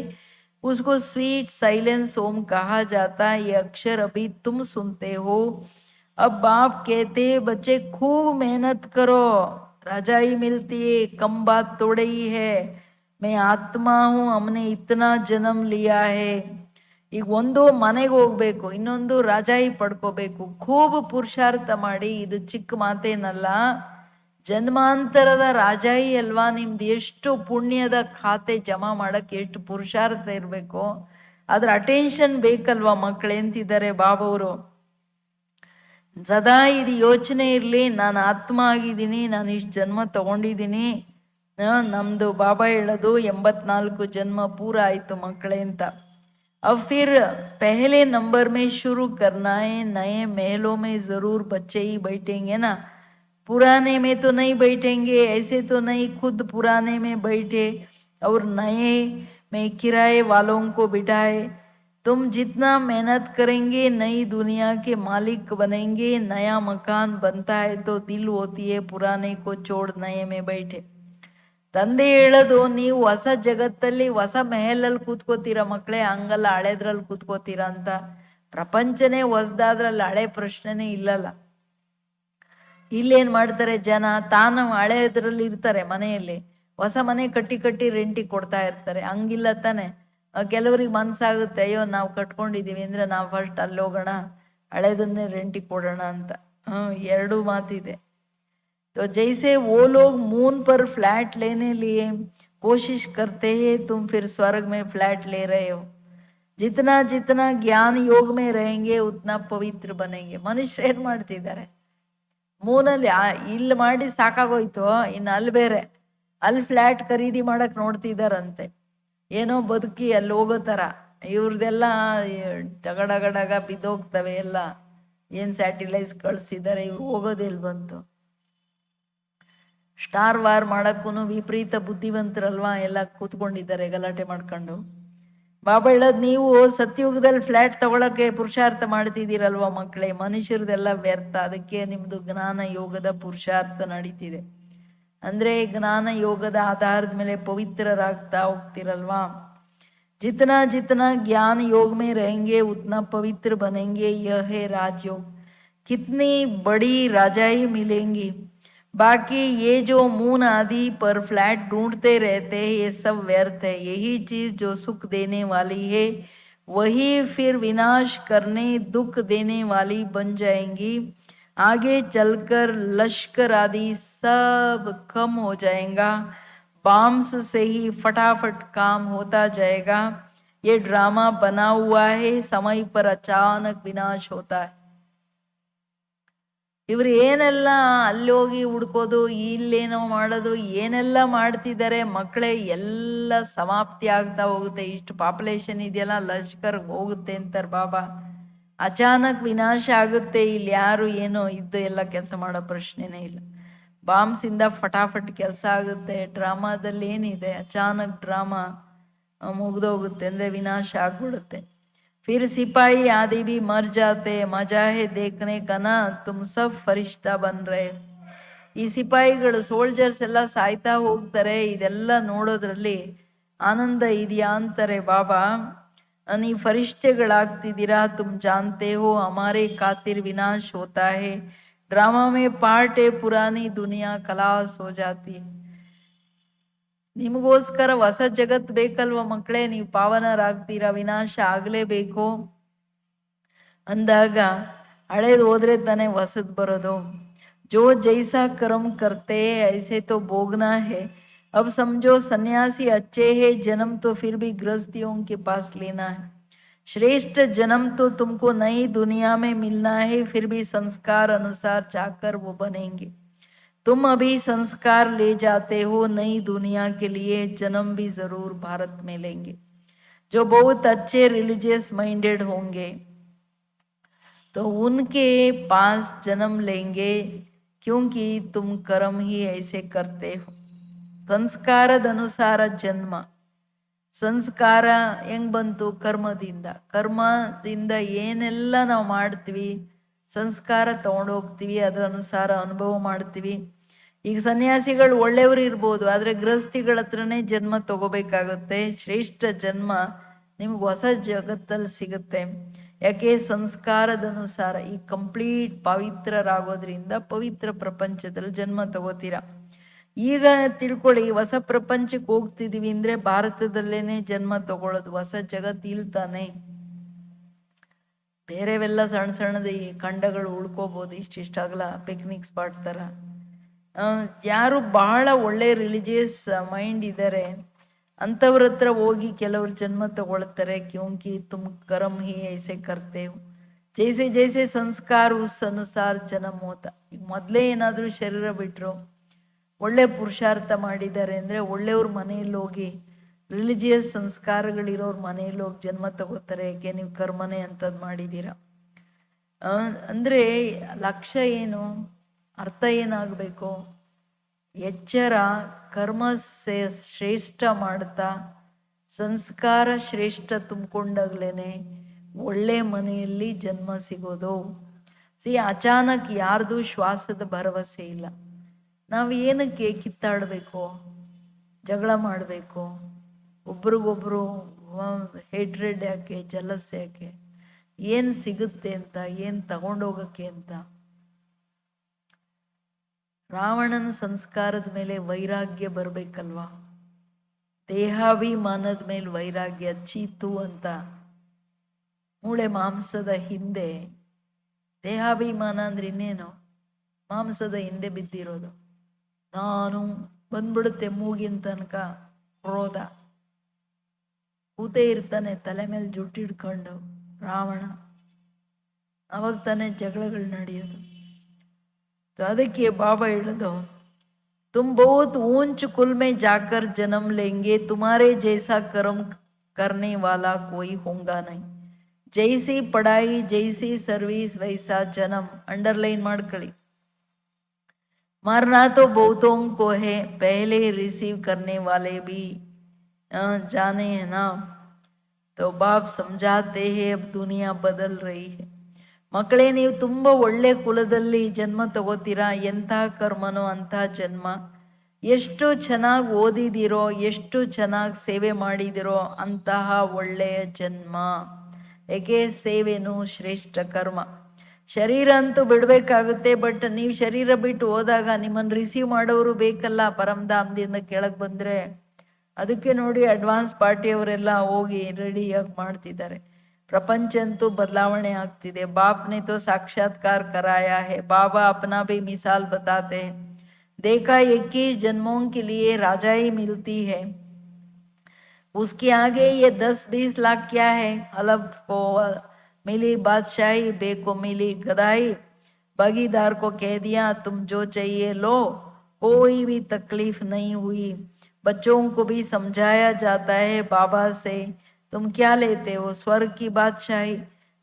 उसको स्वीट साइलेंस ओम कहा जाता है. ये अक्षर अभी तुम सुनते हो. अब बाप कहते हैं बच्चे खूब मेहनत करो, रजाई मिलती है, कम बात थोड़ी ही है. मैं आत्मा हूँ, हमने इतना जन्म लिया है. ಈಗ ಒಂದು ಮನೆಗೆ ಹೋಗ್ಬೇಕು, ಇನ್ನೊಂದು ರಾಜಾಯಿ ಪಡ್ಕೋಬೇಕು. ಖೂಬ್ ಪುರುಷಾರ್ಥ ಮಾಡಿ, ಇದು ಚಿಕ್ಕ ಮಾತೇನಲ್ಲ, ಜನ್ಮಾಂತರದ ರಾಜಾಯಿ ಅಲ್ವಾ. ನಿಮ್ದು ಎಷ್ಟು ಪುಣ್ಯದ ಖಾತೆ ಜಮಾ ಮಾಡಕ್ ಎಷ್ಟು ಪುರುಷಾರ್ಥ ಇರ್ಬೇಕು, ಅದ್ರ ಅಟೆನ್ಷನ್ ಬೇಕಲ್ವಾ ಮಕ್ಕಳು ಅಂತಿದ್ದಾರೆ ಬಾಬವರು. ಸದಾ ಇದು ಯೋಚನೆ ಇರ್ಲಿ, ನಾನು ಆತ್ಮ ಆಗಿದ್ದೀನಿ, ನಾನು ಇಷ್ಟು ಜನ್ಮ ತಗೊಂಡಿದ್ದೀನಿ. ನಮ್ದು ಬಾಬಾ ಹೇಳೋದು 84 ಜನ್ಮ ಪೂರ ಆಯ್ತು ಮಕ್ಕಳೇ ಅಂತ. अब फिर पहले नंबर में शुरू करना है. नए महलों में जरूर बच्चे ही बैठेंगे ना, पुराने में तो नहीं बैठेंगे. ऐसे तो नहीं खुद पुराने में बैठे और नए में किराए वालों को बिठाए. तुम जितना मेहनत करेंगे नई दुनिया के मालिक बनेंगे. नया मकान बनता है तो दिल होती है पुराने को छोड़ नए में बैठे. ತಂದೆ ಹೇಳೋದು, ನೀವು ಹೊಸ ಜಗತ್ತಲ್ಲಿ ಹೊಸ ಮೆಹಲಲ್ಲಿ ಕೂತ್ಕೋತೀರ ಮಕ್ಕಳೇ, ಹಂಗಲ್ಲ ಹಳೆದ್ರಲ್ಲಿ ಕೂತ್ಕೋತೀರ ಅಂತ. ಪ್ರಪಂಚನೇ ಹೊಸದಾದ್ರಲ್ಲಿ ಹಳೆ ಪ್ರಶ್ನೆನೇ ಇಲ್ಲಲ್ಲ. ಇಲ್ಲೇನ್ ಮಾಡ್ತಾರೆ ಜನ, ತಾನು ಹಳೆದ್ರಲ್ಲಿ ಇರ್ತಾರೆ ಮನೆಯಲ್ಲಿ, ಹೊಸ ಮನೆ ಕಟ್ಟಿ ಕಟ್ಟಿ ರೆಂಟಿಗೆ ಕೊಡ್ತಾ ಇರ್ತಾರೆ. ಹಂಗಿಲ್ಲ ತಾನೆ. ಕೆಲವ್ರಿಗೆ ಮನ್ಸಾಗುತ್ತೆ, ಅಯ್ಯೋ ನಾವು ಕಟ್ಕೊಂಡಿದೀವಿ ಅಂದ್ರೆ ನಾವು ಫಸ್ಟ್ ಅಲ್ಲಿ ಹೋಗೋಣ, ಹಳೆದನ್ನೇ ರೆಂಟಿಗೆ ಕೊಡೋಣ ಅಂತ. ಎರಡೂ ಮಾತಿದೆ. तो जैसे वो लोग मून पर फ्लैट लेने लिए कोशिश करते हैं, तुम फिर स्वर्ग में फ्लैट ले रहे हो. जितना जितना ज्ञान योग में रहेंगे उतना पवित्र बनेंगे. ಮನುಷ್ಯರು ಏನ್ ಮಾಡ್ತಿದ್ದಾರೆ, ಮೂನಲ್ಲಿ ಇಲ್ಲಿ ಮಾಡಿ ಸಾಕಾಗೋಯ್ತು, ಇನ್ನು ಅಲ್ಲಿ ಬೇರೆ ಅಲ್ಲಿ ಫ್ಲಾಟ್ ಖರೀದಿ ಮಾಡಕ್ ನೋಡ್ತಿದಾರಂತೆ. ಏನೋ ಬದುಕಿ ಅಲ್ಲಿ ಹೋಗೋ ತರ. ಇವ್ರದೆಲ್ಲ ಡಗಡಗಡಗ ಬಿದ್ದೋಗ್ತವೆ ಎಲ್ಲ. ಏನು ಸ್ಯಾಟಿಲೈಸ್ ಕಳಿಸಿದ್ದಾರೆ, ಇವ್ರು ಹೋಗೋದೆಲ್ಲಿ ಬಂತು? ಸ್ಟಾರ್ ವಾರ್ ಮಾಡಕ್ಕೂ ವಿಪರೀತ ಬುದ್ಧಿವಂತರಲ್ವಾ, ಎಲ್ಲ ಕೂತ್ಕೊಂಡಿದ್ದಾರೆ ಗಲಾಟೆ ಮಾಡ್ಕೊಂಡು. ಬಾಬಾ ಹೇಳೋದು, ನೀವು ಸತ್ಯುಗದಲ್ಲಿ ಫ್ಲ್ಯಾಟ್ ತಗೊಳಕ್ಕೆ ಪುರುಷಾರ್ಥ ಮಾಡ್ತಿದ್ದೀರಲ್ವ ಮಕ್ಕಳೇ, ಮನುಷ್ಯರದೆಲ್ಲ ವ್ಯರ್ಥ. ಅದಕ್ಕೆ ನಿಮ್ದು ಜ್ಞಾನ ಯೋಗದ ಪುರುಷಾರ್ಥ ನಡೀತಿದೆ. ಅಂದ್ರೆ ಜ್ಞಾನ ಯೋಗದ ಆಧಾರದ ಮೇಲೆ ಪವಿತ್ರರಾಗ್ತಾ ಹೋಗ್ತಿರಲ್ವಾ. जितना जितना ज्ञान योग में रहेंगे उतना पवित्र बनेंगे. यह है राजयोग. कितनी बड़ी राजाई मिलेंगी. बाकी ये जो मून आदि पर फ्लैट ढूंढते रहते हैं, ये सब व्यर्थ है. यही चीज जो सुख देने वाली है वही फिर विनाश करने दुख देने वाली बन जाएंगी. आगे चलकर लश्कर आदि सब कम हो जाएगा. बॉम्ब्स से ही फटाफट काम होता जाएगा. ये ड्रामा बना हुआ है. समय पर अचानक विनाश होता है. ಇವರು ಏನೆಲ್ಲ ಅಲ್ಲಿ ಹೋಗಿ ಹುಡ್ಕೋದು, ಇಲ್ಲೇನೋ ಮಾಡೋದು, ಏನೆಲ್ಲ ಮಾಡ್ತಿದ್ದಾರೆ ಮಕ್ಕಳೇ, ಎಲ್ಲ ಸಮಾಪ್ತಿ ಆಗ್ತಾ ಹೋಗುತ್ತೆ. ಇಷ್ಟು ಪಾಪ್ಯುಲೇಷನ್ ಇದೆಯಲ್ಲ, ಲಷ್ಕರ್ ಹೋಗುತ್ತೆ ಅಂತಾರೆ ಬಾಬಾ. ಅಚಾನಕ್ ವಿನಾಶ ಆಗುತ್ತೆ. ಇಲ್ಲಿ ಯಾರು ಏನೋ ಇದ್ದು ಎಲ್ಲ ಕೆಲಸ ಮಾಡೋ ಪ್ರಶ್ನೆನೇ ಇಲ್ಲ. ಬಾಂಬ್ಸ್ ಇಂದ ಫಟಾಫಟ್ ಕೆಲಸ ಆಗುತ್ತೆ. ಡ್ರಾಮಾದಲ್ಲಿ ಏನಿದೆ, ಅಚಾನಕ್ ಡ್ರಾಮಾ ಮುಗ್ದೋಗುತ್ತೆ, ಅಂದ್ರೆ ವಿನಾಶ ಆಗ್ಬಿಡುತ್ತೆ. फिर सिपाही आदि भी मर जाते. मजा है देखने का ना, तुम सब फरिश्ता बन रहे. ಈ ಸಿಪಾಯಿಗಳು ಸೋಲ್ಜರ್ಸ್ ಎಲ್ಲ ಸಾಯ್ತಾ ಹೋಗ್ತಾರೆ. ಇದೆಲ್ಲ ನೋಡೋದ್ರಲ್ಲಿ ಆನಂದ ಇದೆಯಾ ಅಂತಾರೆ ಬಾಬಾ. ನೀವು ಫರಿಷ್ಠೆಗಳಾಗ್ತಿದ್ದೀರಾ. ತುಮ್ ಜಾನ್ತೆ ಹೋ ಹಮಾರೆ ಖಾತಿರ್ ವಿನಾಶ ಹೋತಾ ಹೈ. ಡ್ರಾಮಾ ಮೇ ಪಾರ್ಟ್ ಹೈ, ಪುರಾನಿ ದುನಿಯಾ ಖಲಾಸ್ ಹೋ ಜಾತಿ. ನಿಮಗೋಸ್ಕರ ಹೊಸ ಜಗತ್ ಬೇಕಲ್ವ ಮಕ್ಕಳೇ, ನೀವು ಪಾವನರಾಗ್ತೀರಾ, ವಿನಾಶ ಆಗ್ಲೇಬೇಕು ಅಂದಾಗ ಹಳೇದು ಹೋದ್ರೆ ತಾನೇ ಹೊಸದ್ ಬರೋದು. ಜೋ ಜೈಸಾ ಕರ್ಮ ಕರ್ತೆ ಐಸೆ ತೋ ಭೋಗನಾ ಹೇ. अब समझो सन्यासी अच्छे है, जन्म तो फिर भी गृहस्थियों के पास लेना है. श्रेष्ठ जन्म तो तुमको नई दुनिया में मिलना है, फिर भी संस्कार अनुसार जाकर वो बनेंगे. तुम अभी संस्कार ले जाते हो नई दुनिया के लिए, जन्म भी जरूर भारत में लेंगे. जो बहुत अच्छे रिलीजियस माइंडेड होंगे तो उनके पास जन्म लेंगे, क्योंकि तुम कर्म ही ऐसे करते हो. ಸಂಸ್ಕಾರದ ಅನುಸಾರ ಜನ್ಮ. ಸಂಸ್ಕಾರ ಹೆಂಗ್ ಬಂತು? ಕರ್ಮದಿಂದ. ಕರ್ಮದಿಂದ ಏನೆಲ್ಲ ನಾವು ಮಾಡ್ತೀವಿ, ಸಂಸ್ಕಾರ ತಗೊಂಡೋಗ್ತೀವಿ, ಅದರ ಅನುಸಾರ ಅನುಭವ ಮಾಡ್ತೀವಿ. ಈಗ ಸನ್ಯಾಸಿಗಳು ಒಳ್ಳೆಯವರು ಇರ್ಬೋದು, ಆದ್ರೆ ಗೃಹಸ್ಥಿಗಳ ಹತ್ರನೇ ಜನ್ಮ ತಗೋಬೇಕಾಗುತ್ತೆ. ಶ್ರೇಷ್ಠ ಜನ್ಮ ನಿಮ್ಗೆ ಹೊಸ ಜಗತ್ತಲ್ಲಿ ಸಿಗುತ್ತೆ. ಯಾಕೆ? ಸಂಸ್ಕಾರದ ಅನುಸಾರ ಈ ಕಂಪ್ಲೀಟ್ ಪವಿತ್ರರಾಗೋದ್ರಿಂದ ಪವಿತ್ರ ಪ್ರಪಂಚದಲ್ಲಿ ಜನ್ಮ ತಗೋತೀರಾ. ಈಗ ತಿಳ್ಕೊಳ್ಳಿ, ಹೊಸ ಪ್ರಪಂಚಕ್ಕೆ ಹೋಗ್ತಿದೀವಿ ಅಂದ್ರೆ ಭಾರತದಲ್ಲೇನೆ ಜನ್ಮ ತಗೊಳ್ಳೋದು. ಹೊಸ ಜಗತ್ ಇಲ್ತಾನೆ. ಬೇರೆವೆಲ್ಲ ಸಣ್ಣ ಸಣ್ಣದ ಈ ಖಂಡಗಳು ಉಳ್ಕೋಬಹುದು, ಇಷ್ಟಿಷ್ಟಾಗಲ್ಲ ಪಿಕ್ನಿಕ್ ಸ್ಪಾಟ್ ತರ. ಯಾರು ಬಹಳ ಒಳ್ಳೆ ರಿಲಿಜಿಯಸ್ ಮೈಂಡ್ ಇದ್ದಾರೆ ಅಂತವ್ರ ಹತ್ರ ಹೋಗಿ ಕೆಲವ್ರು ಜನ್ಮ ತಗೊಳ್ತಾರೆ. ಕ್ಯೂಂಕಿ ತುಮ್ ಕರ್ಮ ಹಿ ಐಸೆ ಕರ್ತೇವ್, ಜೈಸೆ ಜೈಸೆ ಸಂಸ್ಕಾರ ಉಸ್ ಅನುಸಾರ ಜನ್ಮ ಹೋತ. ಈಗ ಮೊದ್ಲೇ ಏನಾದ್ರೂ ಶರೀರ ಬಿಟ್ರು, ಒಳ್ಳೆ ಪುರುಷಾರ್ಥ ಮಾಡಿದ್ದಾರೆ ಅಂದ್ರೆ ಒಳ್ಳೆಯವ್ರ ಮನೆಯಲ್ಲಿ ಹೋಗಿ, ರಿಲಿಜಿಯಸ್ ಸಂಸ್ಕಾರಗಳಿರೋರ್ ಮನೆಯಲ್ಲಿ ಹೋಗಿ ಜನ್ಮ ತಗೋತಾರೆ. ಯಾಕೆ? ನೀವು ಕರ್ಮನೆ ಅಂತದ್ ಮಾಡಿದ್ದೀರಾ. ಅಂದ್ರೆ ಲಕ್ಷ್ಯ ಏನು, ಅರ್ಥ ಏನಾಗಬೇಕು? ಎಚ್ಚರ, ಕರ್ಮ ಶ್ರೇಷ್ಠ ಮಾಡ್ತಾ ಸಂಸ್ಕಾರ ಶ್ರೇಷ್ಠ ತುಂಬಿಕೊಂಡಾಗ್ಲೇನೆ ಒಳ್ಳೆ ಮನೆಯಲ್ಲಿ ಜನ್ಮ ಸಿಗೋದು. ಅಚಾನಕ್ ಯಾರ್ದು ಶ್ವಾಸದ ಭರವಸೆ ಇಲ್ಲ. ನಾವು ಏನಕ್ಕೆ ಕಿತ್ತಾಡಬೇಕು, ಜಗಳ ಮಾಡಬೇಕು, ಒಬ್ರಿಗೊಬ್ರು ಹೇಟ್ರೆಡ್ ಯಾಕೆ, ಜಲಸ್ ಯಾಕೆ? ಏನು ಸಿಗುತ್ತೆ ಅಂತ, ಏನು ತಗೊಂಡೋಗಕ್ಕೆ ಅಂತ? ರಾವಣನ ಸಂಸ್ಕಾರದ ಮೇಲೆ ವೈರಾಗ್ಯ ಬರ್ಬೇಕಲ್ವಾ? ದೇಹಾಭಿಮಾನದ ಮೇಲೆ ವೈರಾಗ್ಯ. ಚೀತು ಅಂತ ಮೂಳೆ ಮಾಂಸದ ಹಿಂದೆ, ದೇಹಾಭಿಮಾನ ಅಂದ್ರೆ ಇನ್ನೇನು? ಮಾಂಸದ ಹಿಂದೆ ಬಿದ್ದಿರೋದು. ನಾನು ಬಂದ್ಬಿಡುತ್ತೆ ಮೂಗಿನ ತನಕ ಕ್ರೋಧ. ಕೂತೇ ಇರ್ತಾನೆ ತಲೆ ಮೇಲೆ ಜುಟ್ಟಿಡ್ಕೊಂಡು ರಾವಣ. ಅವಾಗ ತಾನೇ ಜಗಳಗಳು ನಡೆಯೋದು. ಅದಕ್ಕೆ ಬಾಬಾ ಹೇಳೋದು, तुम बहुत ऊंच कुल में जाकर जन्म लेंगे, तुम्हारे जैसा कर्म करने वाला कोई होगा नहीं. जैसी पढ़ाई जैसी सर्विस वैसा जन्म. अंडरलाइन ಮಾಡ್ಕೊಳ್ಳಿ. मरना तो बहुतों को है, पहले रिसीव करने वाले भी जाने हैं ना. तो बाप समझाते हैं अब दुनिया बदल रही है. ಮಕ್ಕಳೇ, ನೀವು ತುಂಬ ಒಳ್ಳೆ ಕುಲದಲ್ಲಿ ಜನ್ಮ ತಗೋತೀರಾ. ಎಂಥ ಕರ್ಮನೋ ಅಂಥ ಜನ್ಮ. ಎಷ್ಟು ಚೆನ್ನಾಗಿ ಓದಿದಿರೋ, ಎಷ್ಟು ಚೆನ್ನಾಗಿ ಸೇವೆ ಮಾಡಿದಿರೋ ಅಂತಹ ಒಳ್ಳೆಯ ಜನ್ಮ. ಏಕೆ? ಸೇವೆನೂ ಶ್ರೇಷ್ಠ ಕರ್ಮ. ಶರೀರ ಅಂತೂ ಬಿಡಬೇಕಾಗುತ್ತೆ. ಬಟ್ ನೀವು ಶರೀರ ಬಿಟ್ಟು ಹೋದಾಗ ನಿಮ್ಮನ್ನು ರಿಸೀವ್ ಮಾಡೋರು ಬೇಕಲ್ಲ, ಪರಮಧಾಮದಿಂದ ಕೆಳಗೆ ಬಂದರೆ. ಅದಕ್ಕೆ ನೋಡಿ ಅಡ್ವಾನ್ಸ್ ಪಾರ್ಟಿಯವರೆಲ್ಲ ಹೋಗಿ ರೆಡಿಯಾಗಿ ಮಾಡ್ತಿದ್ದಾರೆ. प्रपंच तो बदलावने ಆಗ್ತಿದೆ. बाप ने तो साक्षात्कार कराया है. बाबा अपना भी मिसाल बताते हैं. देखा 21 जन्मों के लिए राजाई मिलती है, उसके आगे ये 10-20 लाख क्या है. हलब को मिली बादशाही, बे को मिली गदाई. भागीदार को कह दिया तुम जो चाहिए लो, कोई भी तकलीफ नहीं हुई. बच्चों को भी समझाया जाता है बाबा से, तुम क्या लेते हो? स्वर्ग की बादशाही.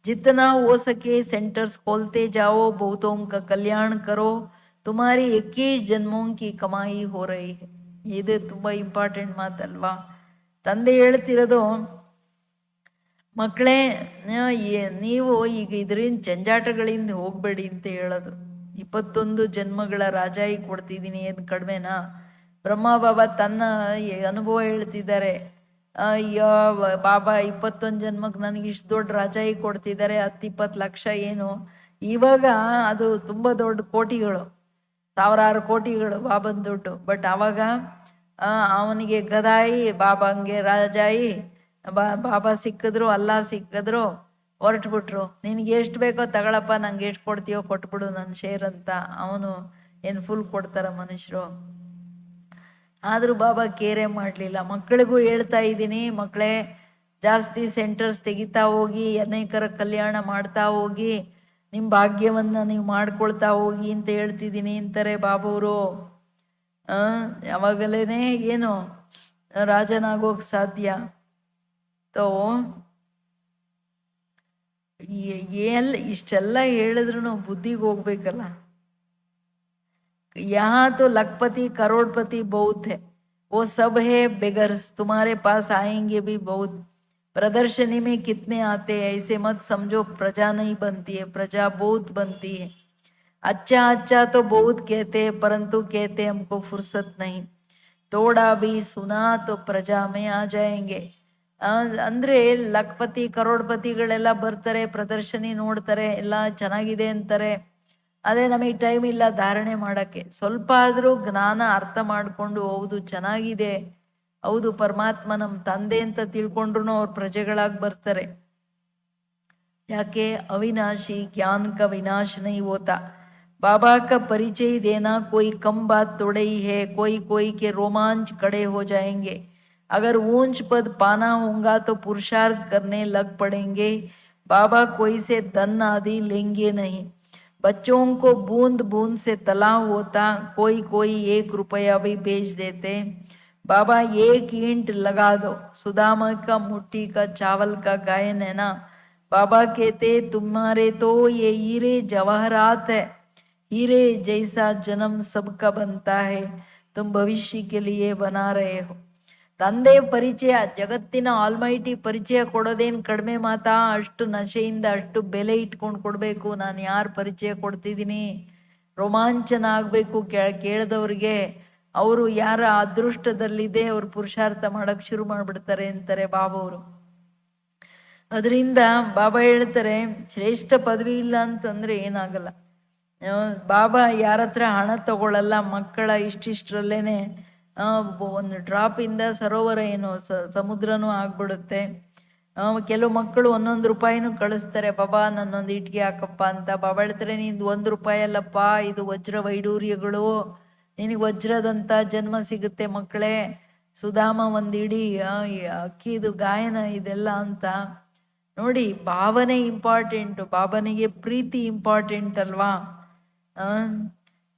जितना हो सके सेंटर्स खोलते जाओ, बहुतों का कल्याण करो. तुम्हारी 21 जन्मों की कमाई हो रही है. ಇದು ತುಂಬಾ ಇಂಪಾರ್ಟೆಂಟ್ ಮಾತಲ್ವಾ. ತಂದೆ ಹೇಳ್ತಿರೋದು, ಮಕ್ಕಳೇ ನೀವು ಈಗ ಇದರಿಂದ ಜಂಜಾಟಗಳಿಂದ ಹೋಗ್ಬೇಡಿ ಅಂತ ಹೇಳೋದು. 21 ಜನ್ಮಗಳ ರಾಜಾಯಿ ಕೊಡ್ತಿದ್ದೀನಿ, ಏನು ಕಡಿಮೆನಾ? ಬ್ರಹ್ಮ ಬಾಬಾ ತನ್ನ ಅನುಭವ ಹೇಳ್ತಿದ್ದಾರೆ. ಅಯ್ಯೋ ಬಾಬಾ 21 ಜನ್ಮಕ್ಕೆ ನನಗೆ ಇಷ್ಟು ದೊಡ್ಡ ರಾಜಾಯಿ ಕೊಡ್ತಿದ್ದಾರೆ, 10-20 ಲಕ್ಷ ಏನು. ಇವಾಗ ಅದು ತುಂಬ ದೊಡ್ಡ ಕೋಟಿಗಳು, ಸಾವಿರಾರು ಕೋಟಿಗಳು ಬಾಬನ್ ದುಡ್ಡು. ಬಟ್ ಆವಾಗ ಅವನಿಗೆ ಗದಾಯಿ, ಬಾಬಂಗೆ ರಾಜಾಯಿ. ಬಾಬಾ ಸಿಕ್ಕಿದ್ರು, ಅಲ್ಲಾ ಸಿಕ್ಕಿದ್ರು, ಹೊರಟ್ಬಿಟ್ರು. ನಿನಗೆ ಎಷ್ಟು ಬೇಕೋ ತಗೊಳಪ್ಪ, ನಂಗೆ ಎಷ್ಟು ಕೊಡ್ತೀಯೋ ಕೊಟ್ಬಿಡು ನನ್ನ ಶೇರ್ ಅಂತ. ಅವನು ಏನು ಫುಲ್ ಕೊಡ್ತಾರ ಮನುಷ್ಯರು? ಆದರೂ ಬಾಬಾ ಕೇರೆ ಮಾಡಲಿಲ್ಲ. ಮಕ್ಕಳಿಗೂ ಹೇಳ್ತಾ ಇದ್ದೀನಿ, ಮಕ್ಕಳೇ ಜಾಸ್ತಿ ಸೆಂಟರ್ಸ್ ತೆಗಿತಾ ಹೋಗಿ, ಅನೇಕರ ಕಲ್ಯಾಣ ಮಾಡ್ತಾ ಹೋಗಿ, ನಿಮ್ಮ ಭಾಗ್ಯವನ್ನು ನೀವು ಮಾಡ್ಕೊಳ್ತಾ ಹೋಗಿ ಅಂತ ಹೇಳ್ತಿದ್ದೀನಿ ಅಂತಾರೆ ಬಾಬವರು. ಯಾವಾಗಲೇ ಏನು ರಾಜನಾಗೋಕ್ ಸಾಧ್ಯ? ತೋ ಇಷ್ಟೆಲ್ಲ ಹೇಳಿದ್ರು ಬುದ್ಧಿಗೆ ಹೋಗ್ಬೇಕಲ್ಲ. यहाँ तो लखपति करोड़पति बहुत है, वो सब है बेगर्स. तुम्हारे पास आएंगे भी बहुत. प्रदर्शनी में कितने आते हैं, ऐसे मत समझो प्रजा नहीं बनती है, प्रजा बहुत बनती है. अच्छा अच्छा तो बहुत कहते हैं, परंतु कहते हमको फुर्सत नहीं. थोड़ा भी सुना तो प्रजा में आ जाएंगे. ಅಂದ್ರೆ ಲಖಪತಿ ಕರೋಡ್ಪತಿಗಳೆಲ್ಲ ಬರ್ತಾರೆ, ಪ್ರದರ್ಶನಿ ನೋಡ್ತಾರೆ, ಎಲ್ಲ ಚೆನ್ನಾಗಿದೆ ಅಂತಾರೆ. ಆದರೆ ನಮಗೆ ಟೈಮ್ ಇಲ್ಲ ಧಾರಣೆ ಮಾಡೋಕ್ಕೆ. ಸ್ವಲ್ಪ ಆದರೂ ಜ್ಞಾನ ಅರ್ಥ ಮಾಡಿಕೊಂಡು, ಹೌದು ಚೆನ್ನಾಗಿದೆ, ಹೌದು ಪರಮಾತ್ಮ ನಮ್ಮ ತಂದೆ ಅಂತ ತಿಳ್ಕೊಂಡ್ರು ಅವ್ರ ಪ್ರಜೆಗಳಾಗಿ ಬರ್ತಾರೆ. ಯಾಕೆ? ಅವಿನಾಶಿ ज्ञान का विनाश नहीं होता. बाबा का परिचय देना कोई कम बात थोड़ी ही है. कोई के रोमांच खड़े हो जाएंगे. अगर ऊंच पद पाना होगा तो पुरुषार्थ करने लग पड़ेंगे. बाबा कोई से धन आदि लेंगे नहीं. बच्चों को बूंद बूंद से तला होता, कोई 1 रुपया भी बेच देते. बाबा 1 ईंट लगा दो. सुदामा का मुट्ठी का चावल का गायन है ना. बाबा कहते तुम्हारे तो ये हीरे जवाहरात है, हीरे जैसा जन्म सबका बनता है, तुम भविष्य के लिए बना रहे हो. ತಂದೆ ಪರಿಚಯ, ಜಗತ್ತಿನ ಆಲ್ಮೈಟಿ ಪರಿಚಯ ಕೊಡೋದೇನು ಕಡಿಮೆ ಮಾತಾ? ಅಷ್ಟು ನಶೆಯಿಂದ ಅಷ್ಟು ಬೆಲೆ ಇಟ್ಕೊಂಡು ಕೊಡಬೇಕು. ನಾನು ಯಾರು ಪರಿಚಯ ಕೊಡ್ತಿದ್ದೀನಿ, ರೋಮಾಂಚನ ಆಗಬೇಕು ಕೇಳಿದವ್ರಿಗೆ. ಅವರು ಯಾರ ಅದೃಷ್ಟದಲ್ಲಿದೆ ಅವ್ರು ಪುರುಷಾರ್ಥ ಮಾಡಕ್ ಶುರು ಮಾಡ್ಬಿಡ್ತಾರೆ ಅಂತಾರೆ ಬಾಬವರು. ಅದರಿಂದ ಬಾಬಾ ಹೇಳ್ತಾರೆ, ಶ್ರೇಷ್ಠ ಪದವಿ ಇಲ್ಲ ಅಂತಂದ್ರೆ ಏನಾಗಲ್ಲ. ಬಾಬಾ ಯಾರ ಹತ್ರ ಹಣ ತಗೊಳ್ಳಲ್ಲ. ಮಕ್ಕಳ ಇಷ್ಟಿಷ್ಟರಲ್ಲೇನೆ ಒಂದು ಡ್ರಾಪ್ ಇಂದ ಸರೋವರ ಏನು ಸಮುದ್ರನೂ ಆಗ್ಬಿಡುತ್ತೆ. ಕೆಲವು ಮಕ್ಕಳು 1 ರೂಪಾಯಿನೂ ಕಳಿಸ್ತಾರೆ, ಬಾಬಾ ನನ್ನೊಂದು ಇಟ್ಗೆ ಹಾಕಪ್ಪ ಅಂತ. ಬಾಬಾ ಹೇಳ್ತಾರೆ, ನಿಂದು 1 ರೂಪಾಯಿ ಅಲ್ಲಪ್ಪ, ಇದು ವಜ್ರ ವೈಡೂರ್ಯಗಳು, ನಿನಗೆ ವಜ್ರದಂತ ಜನ್ಮ ಸಿಗುತ್ತೆ ಮಕ್ಕಳೇ. ಸುಧಾಮ ಒಂದಿಡೀ ಅಕ್ಕಿದು ಗಾಯನ ಇದೆಲ್ಲ ಅಂತ ನೋಡಿ. ಭಾವನೆ ಇಂಪಾರ್ಟೆಂಟು, ಬಾಬನಿಗೆ ಪ್ರೀತಿ ಇಂಪಾರ್ಟೆಂಟ್ ಅಲ್ವಾ.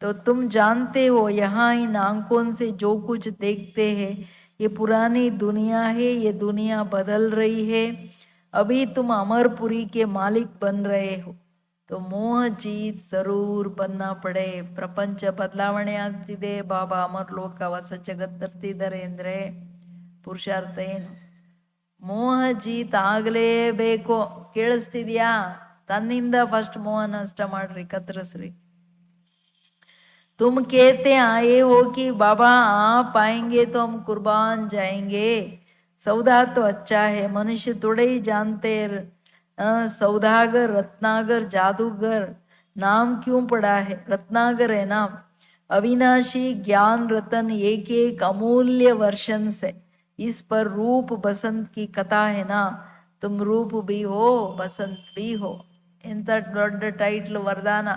तो तुम जानते हो यहाँ इन आंखों से जो कुछ देखते हैं ये पुरानी दुनिया है, ये दुनिया बदल रही है, अभी तुम अमरपुरी के मालिक बन रहे हो, तो ಮೋಹ ಜೀತ್ ಜರೂರ್ ಬನ್ನ ಪಡೆ. ಪ್ರಪಂಚ ಬದಲಾವಣೆ ಆಗ್ತಿದೆ, ಬಾಬಾ ಅಮರ್ ಲೋಕ ಹೊಸ ಜಗತ್ ತರ್ತಿದ್ದಾರೆ ಅಂದ್ರೆ ಪುರುಷಾರ್ಥ ಏನು? ಮೋಹ ಜೀತ್ ಆಗ್ಲೇಬೇಕು. ಕೇಳಿಸ್ತಿದ್ಯಾ? ತನ್ನಿಂದ ಫಸ್ಟ್ ಮೋಹ ನಷ್ಟ ಮಾಡ್ರಿ, ಕತ್ತರಿಸ್ರಿ. तुम कहते आए हो कि बाबा आप आएंगे तो हम कुर्बान जाएंगे, सौदा तो अच्छा है, मनुष्य थोड़े ही जानते सौदागर रत्नागर जादूगर नाम क्यों पड़ा है? रत्नागर है नाम, अविनाशी ज्ञान रतन एक एक अमूल्य वर्षन से इस पर रूप बसंत की कथा है ना, तुम रूप भी हो बसंत भी हो. ಎಂತ ದೊಡ್ಡ ಟೈಟ್ಲ್, ವರದಾನ.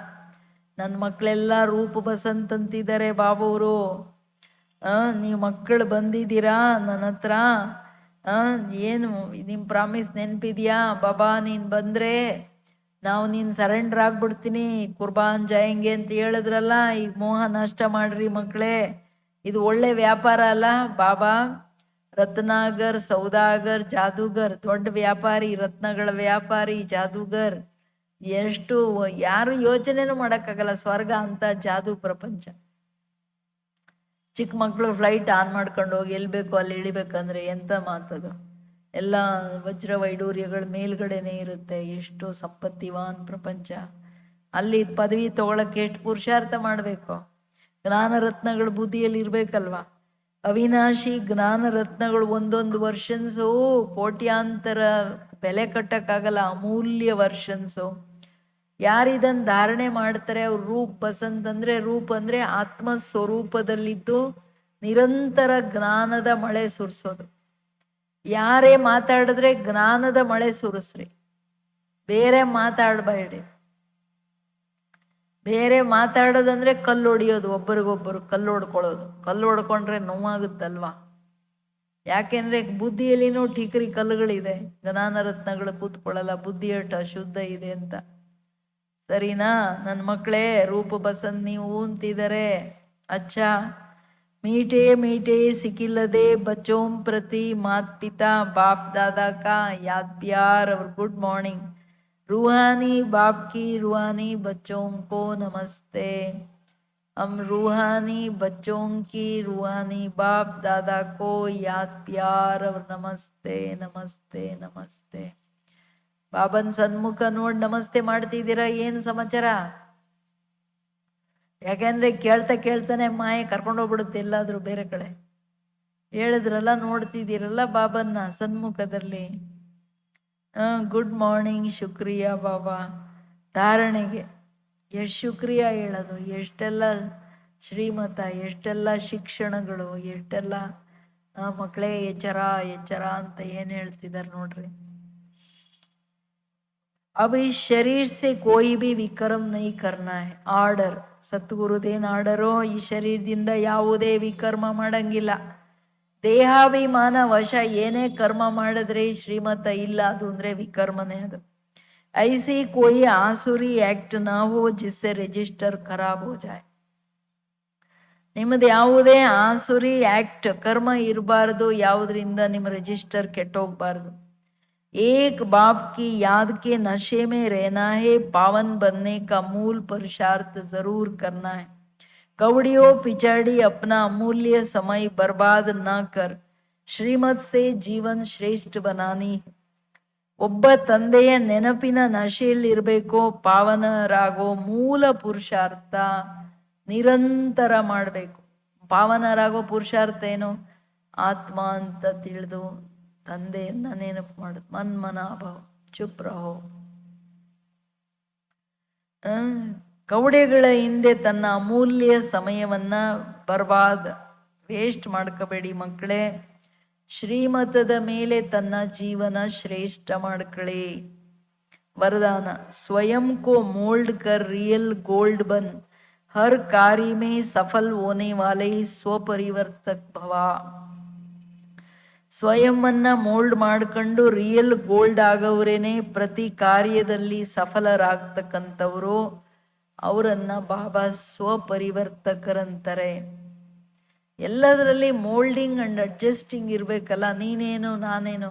ನನ್ನ ಮಕ್ಕಳೆಲ್ಲ ರೂಪ ಬಸಂತ್ ಅಂತಿದ್ದಾರೆ ಬಾಬವರು. ನೀವು ಮಕ್ಕಳು ಬಂದಿದ್ದೀರಾ ನನ್ನ ಹತ್ರ, ಏನು ನಿಮ್ಮ ಪ್ರಾಮಿಸ್ ನೆನಪಿದ್ಯಾ ಬಾಬಾ? ನೀನು ಬಂದರೆ ನಾವು ನೀನು ಸರೆಂಡರ್ ಆಗ್ಬಿಡ್ತೀನಿ, ಕುರ್ಬಾನ್ ಜಾಯಂಗೆ ಅಂತ ಹೇಳಿದ್ರಲ್ಲ, ಈಗ ಮೋಹ ನಷ್ಟ ಮಾಡ್ರಿ ಮಕ್ಕಳೇ. ಇದು ಒಳ್ಳೆ ವ್ಯಾಪಾರ ಅಲ್ಲ ಬಾಬಾ? ರತ್ನಾಗರ್ ಸೌದಾಗರ್ ಜಾದೂಗರ್, ದೊಡ್ಡ ವ್ಯಾಪಾರಿ, ರತ್ನಗಳ ವ್ಯಾಪಾರಿ, ಜಾದೂಗರ್. ಎಷ್ಟು ಯಾರು ಯೋಚನೆನೂ ಮಾಡೋಕ್ಕಾಗಲ್ಲ ಸ್ವರ್ಗ ಅಂತ ಜಾದೂ ಪ್ರಪಂಚ. ಚಿಕ್ಕ ಮಕ್ಕಳು ಫ್ಲೈಟ್ ಆನ್ ಮಾಡ್ಕೊಂಡು ಹೋಗಿ ಎಲ್ಲಿ ಬೇಕೋ ಅಲ್ಲಿ ಇಳಿಬೇಕಂದ್ರೆ ಎಂತ ಮಾತದು? ಎಲ್ಲ ವಜ್ರ ವೈಡೂರ್ಯಗಳ ಮೇಲ್ಗಡೆನೆ ಇರುತ್ತೆ. ಎಷ್ಟು ಸಂಪತ್ತಿವಾನ್ ಪ್ರಪಂಚ. ಅಲ್ಲಿ ಪದವಿ ತಗೊಳಕ್ಕೆ ಎಷ್ಟು ಪುರುಷಾರ್ಥ ಮಾಡಬೇಕು? ಜ್ಞಾನ ರತ್ನಗಳು ಬುದ್ಧಿಯಲ್ಲಿ ಇರ್ಬೇಕಲ್ವಾ? ಅವಿನಾಶಿ ಜ್ಞಾನ ರತ್ನಗಳು ಒಂದೊಂದು ವರ್ಷನ್ಸು ಕೋಟ್ಯಾಂತರ ಬೆಲೆ ಕಟ್ಟಕ್ಕಾಗಲ್ಲ, ಅಮೂಲ್ಯ ವರ್ಷನ್ಸು. ಯಾರಿದನ್ನು ಧಾರಣೆ ಮಾಡ್ತಾರೆ ಅವ್ರು ರೂಪ್ ಬಸಂತ್ ಅಂದ್ರೆ, ರೂಪ್ ಅಂದ್ರೆ ಆತ್ಮ ಸ್ವರೂಪದಲ್ಲಿದ್ದು ನಿರಂತರ ಜ್ಞಾನದ ಮಳೆ ಸುರಿಸೋದು. ಯಾರೇ ಮಾತಾಡಿದ್ರೆ ಜ್ಞಾನದ ಮಳೆ ಸುರಿಸ್ರಿ, ಬೇರೆ ಮಾತಾಡಬೇಡಿ. ಬೇರೆ ಮಾತಾಡೋದಂದ್ರೆ ಕಲ್ಲು ಹೊಡಿಯೋದು, ಒಬ್ಬರಿಗೊಬ್ಬರು ಕಲ್ಲು ಹೊಡ್ಕೊಳ್ಳೋದು. ಕಲ್ಲು ಹೊಡ್ಕೊಂಡ್ರೆ ನೋವಾಗುತ್ತಲ್ವಾ? ಯಾಕೆಂದ್ರೆ ಬುದ್ಧಿಯಲ್ಲಿನೂ ಠಿಕರಿ ಕಲ್ಲುಗಳಿದೆ, ಜ್ಞಾನ ರತ್ನಗಳು ಕೂತ್ಕೊಳ್ಳಲ್ಲ, ಬುದ್ಧಿ ಅಷ್ಟು ಅಶುದ್ಧ ಇದೆ ಅಂತ. ಸರಿನಾ ನನ್ನ ಮಕ್ಕಳೇ? ರೂಪ ಬಸಂತ್ ನೀವು ಅಂತಿದ್ದಾರೆ. ಅಚ್ಚಾ, मीठे मीठे सिकिलदे बच्चों प्रति मात पिता बाप दादा का याद प्यार और गुड मॉर्निंग. रूहानी बाप की रूहानी बच्चों को नमस्ते. हम रूहानी बच्चों की रूहानी बाप दादा को याद प्यार और नमस्ते नमस्ते नमस्ते. ಬಾಬನ್ ಸನ್ಮುಖ ನೋಡಿ ನಮಸ್ತೆ ಮಾಡ್ತಿದ್ದೀರಾ? ಏನು ಸಮಾಚಾರ? ಯಾಕೆಂದ್ರೆ ಕೇಳ್ತಾನೆ ಮಾಯೆ ಕರ್ಕೊಂಡೋಗ್ಬಿಡುತ್ತೆ ಎಲ್ಲಾದ್ರೂ ಬೇರೆ ಕಡೆ. ಹೇಳಿದ್ರಲ್ಲ, ನೋಡ್ತಿದ್ದೀರಲ್ಲ ಬಾಬನ್ನ ಸನ್ಮುಖದಲ್ಲಿ. ಗುಡ್ ಮಾರ್ನಿಂಗ್, ಶುಕ್ರಿಯಾ ಬಾಬಾ. ಧಾರಣೆಗೆ ಎಷ್ಟು ಶುಕ್ರಿಯಾ ಹೇಳೋದು, ಎಷ್ಟೆಲ್ಲ ಶ್ರೀಮತ, ಎಷ್ಟೆಲ್ಲ ಶಿಕ್ಷಣಗಳು, ಎಷ್ಟೆಲ್ಲ ಮಕ್ಕಳೇ ಎಚ್ಚರ ಎಚ್ಚರ ಅಂತ ಏನು ಹೇಳ್ತಿದ್ದಾರೆ ನೋಡ್ರಿ. अब इस शरीर से कोई भी विक्रम नहीं करना है. ಆರ್ಡರ್, ಸದ್ಗುರುದೇನ್ ಆರ್ಡರೋ, ಈ ಶರೀರದಿಂದ ಯಾವುದೇ ವಿಕರ್ಮ ಮಾಡಂಗಿಲ್ಲ. ದೇಹಾಭಿಮಾನ ವಶ ಏನೇ ಕರ್ಮ ಮಾಡಿದ್ರೆ ಶ್ರೀಮತ ಇಲ್ಲ, ಅದು ಅಂದ್ರೆ ವಿಕರ್ಮನೇ ಅದು. ಐಸಿ ಕೋಯಿ ಆಸುರಿ ಆಕ್ಟ್ ನಾ ಹೋ ಜಿಸ್ಸೆ ರಿಜಿಸ್ಟರ್ ಖರಾಬ್ ಹೋ ಜಾಯ್. ನಿಮ್ಮದು ಯಾವುದೇ ಆಸುರಿ ಆಕ್ಟ್ ಕರ್ಮ ಇರಬಾರ್ದು, ಯಾವುದರಿಂದ ನಿಮ್ಮ ರಿಜಿಸ್ಟರ್ ಕೆಟ್ಟೋಗ್ಬಾರ್ದು. एक बाप की याद के नशे में रहना है, पावन बनने का मूल पुरुषार्थ जरूर करना है. कवड़ियों पिछाड़ी अपना अमूल्य समय बर्बाद न कर ಶ್ರೀಮತ್ ಸೇ ಜೀವನ್ ಶ್ರೇಷ್ಠ ಬನಾನಿ. ಒಬ್ಬ ತಂದೆಯ ನೆನಪಿನ ನಶೆಯಲ್ಲಿರಬೇಕು, ಪಾವನರಾಗೋ ಮೂಲ ಪುರುಷಾರ್ಥ ನಿರಂತರ ಮಾಡಬೇಕು. ಪಾವನರಾಗೋ ಪುರುಷಾರ್ಥ ಏನು? ಆತ್ಮ ಅಂತ ತಿಳಿದು ತಂದೆಯನ್ನ ನೆನಪು ಮಾಡುದು. ಮನ್ಮನಾಭವ ಚುಪ್ ರಹೋ. ಕವಡೆಗಳ ಹಿಂದೆ ತನ್ನ ಅಮೂಲ್ಯ ಸಮಯವನ್ನ ಬರ್ಬಾದ್ ವೇಸ್ಟ್ ಮಾಡ್ಕೋಬೇಡಿ ಮಕ್ಕಳೇ. ಶ್ರೀಮತದ ಮೇಲೆ ತನ್ನ ಜೀವನ ಶ್ರೇಷ್ಠ ಮಾಡ್ಕೊಳ್ಳಿ. वरदान, स्वयं को मोल्ड कर रियल गोल्ड बन, हर कार्य में सफल होने वाले स्वपरिवर्तक भवा. ಸ್ವಯಂವನ್ನ ಮೋಲ್ಡ್ ಮಾಡ್ಕೊಂಡು ರಿಯಲ್ ಗೋಲ್ಡ್ ಆಗೋರೇನೆ ಪ್ರತಿ ಕಾರ್ಯದಲ್ಲಿ ಸಫಲರಾಗ್ತಕ್ಕಂಥವ್ರು. ಅವರನ್ನ ಬಾಬಾ ಸ್ವಪರಿವರ್ತಕರಂತಾರೆ. ಎಲ್ಲದರಲ್ಲಿ ಮೋಲ್ಡಿಂಗ್ ಅಂಡ್ ಅಡ್ಜಸ್ಟಿಂಗ್ ಇರಬೇಕಲ್ಲ. ನೀನೇನು ನಾನೇನು.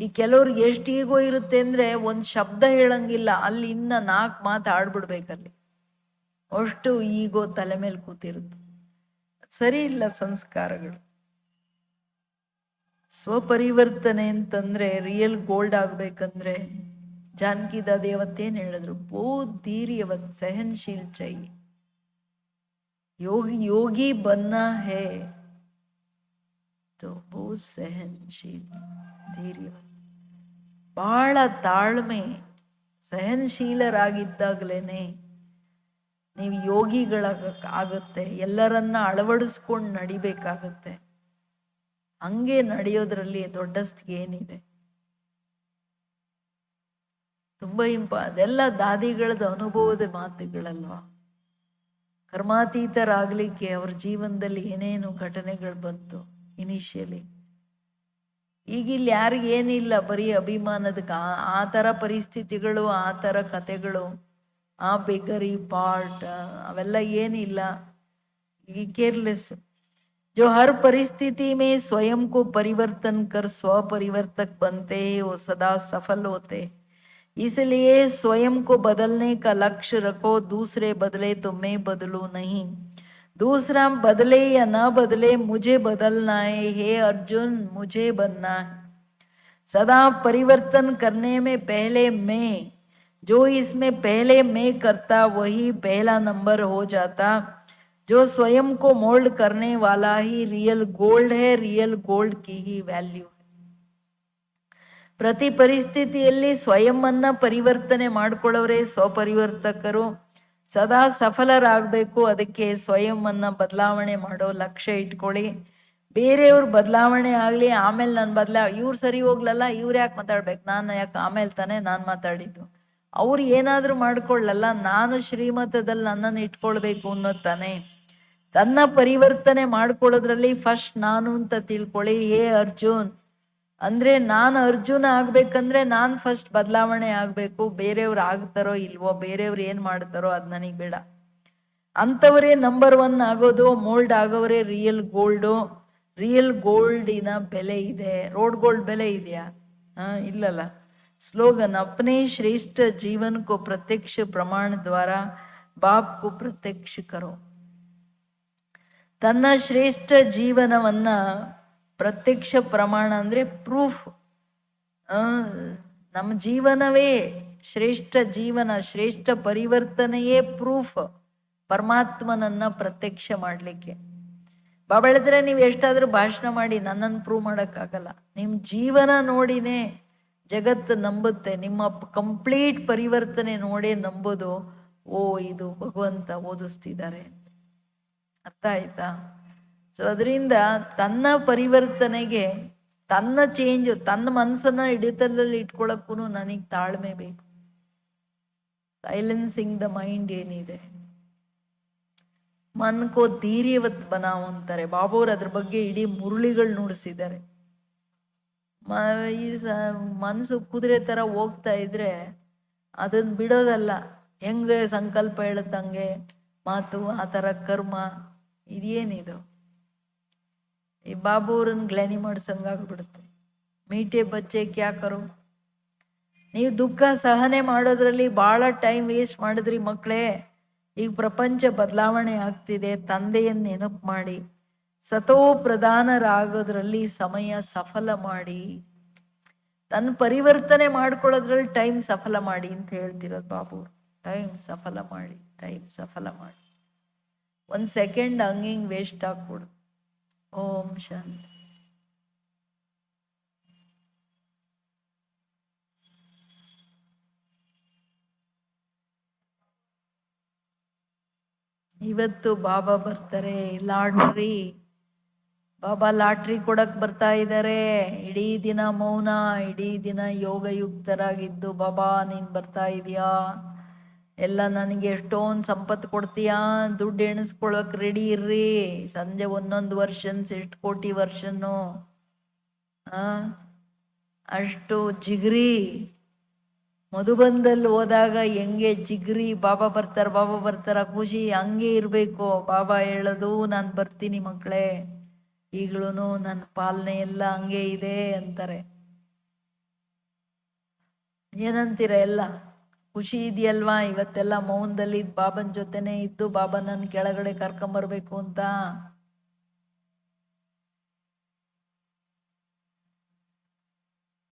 ಈ ಕೆಲವ್ರಿಗೆ ಎಷ್ಟು ಈಗೋ ಇರುತ್ತೆ ಅಂದರೆ ಒಂದು ಶಬ್ದ ಹೇಳಂಗಿಲ್ಲ, ಅಲ್ಲಿ ಇನ್ನು 4 ಮಾತು ಆಡ್ಬಿಡ್ಬೇಕಲ್ಲಿ, ಅಷ್ಟು ಈಗೋ ತಲೆ ಮೇಲೆ ಕೂತಿರುತ್ತೆ. ಸರಿ ಇಲ್ಲ ಸಂಸ್ಕಾರಗಳು. ಸ್ವಪರಿವರ್ತನೆ ಅಂತಂದ್ರೆ ರಿಯಲ್ ಗೋಲ್ಡ್ ಆಗ್ಬೇಕಂದ್ರೆ जानकी दादी ಅವತ್ತೇನು ಹೇಳಿದ್ರು, ಬಹುತ್ ಧೀರ್ಯವತ್ ಸಹನಶೀಲ್ चाहिए, ಯೋಗಿ ಯೋಗಿ ಬನ್ನ ಹೇ ತೋ ಬಹುತ್ ಸಹನಶೀಲ್ ಧೀರ್ಯವತ್. ಬಹಳ ತಾಳ್ಮೆ ಸಹನಶೀಲರಾಗಿದ್ದಾಗಲೇನೆ ನೀವು ಯೋಗಿಗಳಾಗತ್ತೆ, ಎಲ್ಲರನ್ನ ಅಳವಡಿಸ್ಕೊಂಡು ನಡಿಬೇಕಾಗತ್ತೆ. ಹಂಗೆ ನಡೆಯೋದ್ರಲ್ಲಿ ದೊಡ್ಡಸ್ತಿಗೆ ಏನಿದೆ? ತುಂಬಾ ಅದೆಲ್ಲ ದಾದಿಗಳದ ಅನುಭವದ ಮಾತುಗಳಲ್ವಾ. ಕರ್ಮಾತೀತರಾಗ್ಲಿಕ್ಕೆ ಅವ್ರ ಜೀವನದಲ್ಲಿ ಏನೇನು ಘಟನೆಗಳು ಬಂತು ಇನಿಷಿಯಲಿ. ಈಗಿಲ್ಲಿ ಯಾರಿಗೆ ಏನಿಲ್ಲ, ಬರೀ ಅಭಿಮಾನದ ಆ ಥರ ಪರಿಸ್ಥಿತಿಗಳು, ಆ ಥರ ಕಥೆಗಳು, ಆ ಬೆಗರಿ ಪಾರ್ಟ್ ಅವೆಲ್ಲ ಏನಿಲ್ಲ. ಈ ಕೇರ್ಲೆಸ್ जो हर परिस्थिति में स्वयं को परिवर्तन कर स्वपरिवर्तक बनते हैं वो सदा सफल होते। इसलिए स्वयं को बदलने का लक्ष्य रखो, दूसरे बदले तो मैं बदलू नहीं, दूसरा बदले या ना बदले मुझे बदलना है, हे अर्जुन मुझे बनना है। सदा परिवर्तन करने में पहले मैं, जो इसमें पहले मैं करता वही पहला नंबर हो जाता। जो स्वयं को मोल्ड करने वाला ही रियल गोल्ड है, रियल गोल्ड की ही ವ್ಯಾಲ್ಯೂ. ಪ್ರತಿ ಪರಿಸ್ಥಿತಿಯಲ್ಲಿ ಸ್ವಯಂವನ್ನ ಪರಿವರ್ತನೆ ಮಾಡ್ಕೊಳ್ಳೋರೆ ಸ್ವಪರಿವರ್ತಕರು. ಸದಾ ಸಫಲರಾಗಬೇಕು, ಅದಕ್ಕೆ ಸ್ವಯಂವನ್ನ ಬದಲಾವಣೆ ಮಾಡೋ ಲಕ್ಷ್ಯ ಇಟ್ಕೊಳ್ಳಿ. ಬೇರೆಯವ್ರ ಬದಲಾವಣೆ ಆಗಲಿ, ಆಮೇಲೆ ನಾನು ಇವ್ರು ಸರಿ ಹೋಗ್ಲಲ್ಲ, ಇವ್ರು ಯಾಕೆ ಮಾತಾಡ್ಬೇಕು, ನಾನು ಯಾಕೆ ಆಮೇಲೆ ತಾನೇ ನಾನು ಮಾತಾಡಿದ್ದು, ಅವ್ರು ಏನಾದರೂ ಮಾಡ್ಕೊಳ್ಳಲ್ಲ, ನಾನು ಶ್ರೀಮತದಲ್ಲಿ ನನ್ನನ್ನು ಇಟ್ಕೊಳ್ಬೇಕು ಅನ್ನೋದು ತಾನೇ. ತನ್ನ ಪರಿವರ್ತನೆ ಮಾಡ್ಕೊಳ್ಳೋದ್ರಲ್ಲಿ ಫಸ್ಟ್ ನಾನು ಅಂತ ತಿಳ್ಕೊಳ್ಳಿ. ಹೇ ಅರ್ಜುನ್ ಅಂದ್ರೆ ನಾನು ಅರ್ಜುನ ಆಗ್ಬೇಕಂದ್ರೆ ನಾನು ಫಸ್ಟ್ ಬದಲಾವಣೆ ಆಗ್ಬೇಕು. ಬೇರೆಯವ್ರು ಆಗ್ತಾರೋ ಇಲ್ವೋ, ಬೇರೆಯವ್ರು ಏನ್ ಮಾಡ್ತಾರೋ ಅದ್ ನನಗ್ ಬೇಡ. ಅಂಥವರೇ ನಂಬರ್ 1 ಆಗೋದು, ಮೋಲ್ಡ್ ಆಗೋವರೇ ರಿಯಲ್ ಗೋಲ್ಡು. ರಿಯಲ್ ಗೋಲ್ಡಿನ ಬೆಲೆ ಇದೆ. ರೋಡ್ ಗೋಲ್ಡ್ ಬೆಲೆ ಇದೆಯಾ? ಇಲ್ಲಲ್ಲ. ಸ್ಲೋಗನ್ अपने श्रेष्ठ जीवन को प्रत्यक्ष प्रमाण द्वारा बाप को प्रत्यक्ष करो. ತನ್ನ ಶ್ರೇಷ್ಠ ಜೀವನವನ್ನ ಪ್ರತ್ಯಕ್ಷ ಪ್ರಮಾಣ ಅಂದ್ರೆ ಪ್ರೂಫ್. ನಮ್ಮ ಜೀವನವೇ ಶ್ರೇಷ್ಠ ಜೀವನ, ಶ್ರೇಷ್ಠ ಪರಿವರ್ತನೆಯೇ ಪ್ರೂಫ್ ಪರಮಾತ್ಮನನ್ನ ಪ್ರತ್ಯಕ್ಷ ಮಾಡ್ಲಿಕ್ಕೆ. ಬಾಬಾ ಹೇಳಿದ್ರೆ ನೀವು ಎಷ್ಟಾದ್ರೂ ಭಾಷಣ ಮಾಡಿ ನನ್ನನ್ನು ಪ್ರೂವ್ ಮಾಡೋಕ್ಕಾಗಲ್ಲ. ನಿಮ್ಮ ಜೀವನ ನೋಡಿನೇ ಜಗತ್ತು ನಂಬುತ್ತೆ. ನಿಮ್ಮ ಕಂಪ್ಲೀಟ್ ಪರಿವರ್ತನೆ ನೋಡೇ ನಂಬೋದು, ಓ ಇದು ಭಗವಂತ ಓದಿಸ್ತಿದ್ದಾರೆ. ಅರ್ಥ ಆಯ್ತಾ? ಸೊ ಅದರಿಂದ ತನ್ನ ಪರಿವರ್ತನೆಗೆ, ತನ್ನ ಚೇಂಜ್, ತನ್ನ ಮನಸ್ಸನ್ನ ಹಿಡಿತದಲ್ಲಿ ಇಟ್ಕೊಳಕ್ಕೂ ನನಗೆ ತಾಳ್ಮೆ ಬೇಕು. ಸೈಲೆನ್ಸಿಂಗ್ ದ ಮೈಂಡ್ ಏನಿದೆ, ಮನ್ಕೋ ಧೀರ್ಯವತ್ ಬನಾವ್ ಅಂತಾರೆ ಬಾಬೋರ್. ಅದ್ರ ಬಗ್ಗೆ ಇಡೀ ಮುರುಳಿಗಳು ನುಡಿಸಿದ್ದಾರೆ. ಈ ಮನಸ್ಸು ಕುದುರೆ ತರ ಹೋಗ್ತಾ ಇದ್ರೆ ಅದನ್ನ ಬಿಡೋದಲ್ಲ. ಹೆಂಗೆ ಸಂಕಲ್ಪ ಹೇಳುತ್ತಂಗೆ ಮಾತು, ಆ ಥರ ಕರ್ಮ, ಇದೇನಿದು? ಈ ಬಾಬೂರನ್ನ ಗ್ಲಾನಿ ಮಾಡ್ಸಂಗಾಗ್ಬಿಡುತ್ತೆ. ಮೀಟೆ ಬಚ್ಚೆ ಕ್ಯಾ ಕರೋ. ನೀವು ದುಃಖ ಸಹನೆ ಮಾಡೋದ್ರಲ್ಲಿ ಭಾಳ ಟೈಮ್ ವೇಸ್ಟ್ ಮಾಡಿದ್ರಿ ಮಕ್ಕಳೇ. ಈಗ ಪ್ರಪಂಚ ಬದಲಾವಣೆ ಆಗ್ತಿದೆ. ತಂದೆಯನ್ನು ನೆನಪು ಮಾಡಿ ಸತೋ ಪ್ರಧಾನರಾಗೋದ್ರಲ್ಲಿ ಸಮಯ ಸಫಲ ಮಾಡಿ, ತನ್ನ ಪರಿವರ್ತನೆ ಮಾಡ್ಕೊಳ್ಳೋದ್ರಲ್ಲಿ ಟೈಮ್ ಸಫಲ ಮಾಡಿ ಅಂತ ಹೇಳ್ತಿರೋದು ಬಾಬು. ಟೈಮ್ ಸಫಲ ಮಾಡಿ, ಟೈಮ್ ಸಫಲ ಮಾಡಿ. 1 ಸೆಕೆಂಡ್ ಹಂಗಿಂಗ್ ವೇಸ್ಟ್ ಆಗ್ಕೊಡು. ಓಂ ಶಾಂತಿ. ಇವತ್ತು ಬಾಬಾ ಬರ್ತಾರೆ. ಲಾಟ್ರಿ, ಬಾಬಾ ಲಾಟ್ರಿ ಕೊಡಕ್ ಬರ್ತಾ ಇದ್ದಾರೆ. ಇಡೀ ದಿನ ಮೌನ, ಇಡೀ ದಿನ ಯೋಗಯುಕ್ತರಾಗಿದ್ದು, ಬಾಬಾ ನೀನ್ ಬರ್ತಾ ಇದೀಯಾ, ಎಲ್ಲ ನನಗೆ ಎಷ್ಟೊಂದು ಸಂಪತ್ತು ಕೊಡ್ತೀಯಾ, ದುಡ್ಡು ಎಣಿಸ್ಕೊಳಕ್ ರೆಡಿ ಇರ್ರಿ. ಸಂಜೆ 1 ವರ್ಷನ್ಸ್, 8 ಕೋಟಿ ವರ್ಷನ್ನು, ಅಷ್ಟು ಜಿಗ್ರಿ. ಮಧುಬಂದಲ್ಲಿ ಹೋದಾಗ ಹೆಂಗೆ ಜಿಗ್ರಿ, ಬಾಬಾ ಬರ್ತಾರ ಖುಷಿ, ಹಂಗೆ ಇರ್ಬೇಕು. ಬಾಬಾ ಹೇಳೋದು ನಾನು ಬರ್ತೀನಿ ಮಕ್ಕಳೇ, ಈಗ್ಲೂ ನನ್ನ ಪಾಲನೆ ಎಲ್ಲ ಹಂಗೆ ಇದೆ ಅಂತಾರೆ. ಏನಂತೀರ ಎಲ್ಲ? ಖುಷಿ ಇದೆಯಲ್ವಾ? ಇವತ್ತೆಲ್ಲ ಮೌನದಲ್ಲಿ ಬಾಬನ್ ಜೊತೆನೆ ಇದ್ದು ಬಾಬಾ ನನ್ನ ಕೆಳಗಡೆ ಕರ್ಕೊಂಬರ್ಬೇಕು ಅಂತ.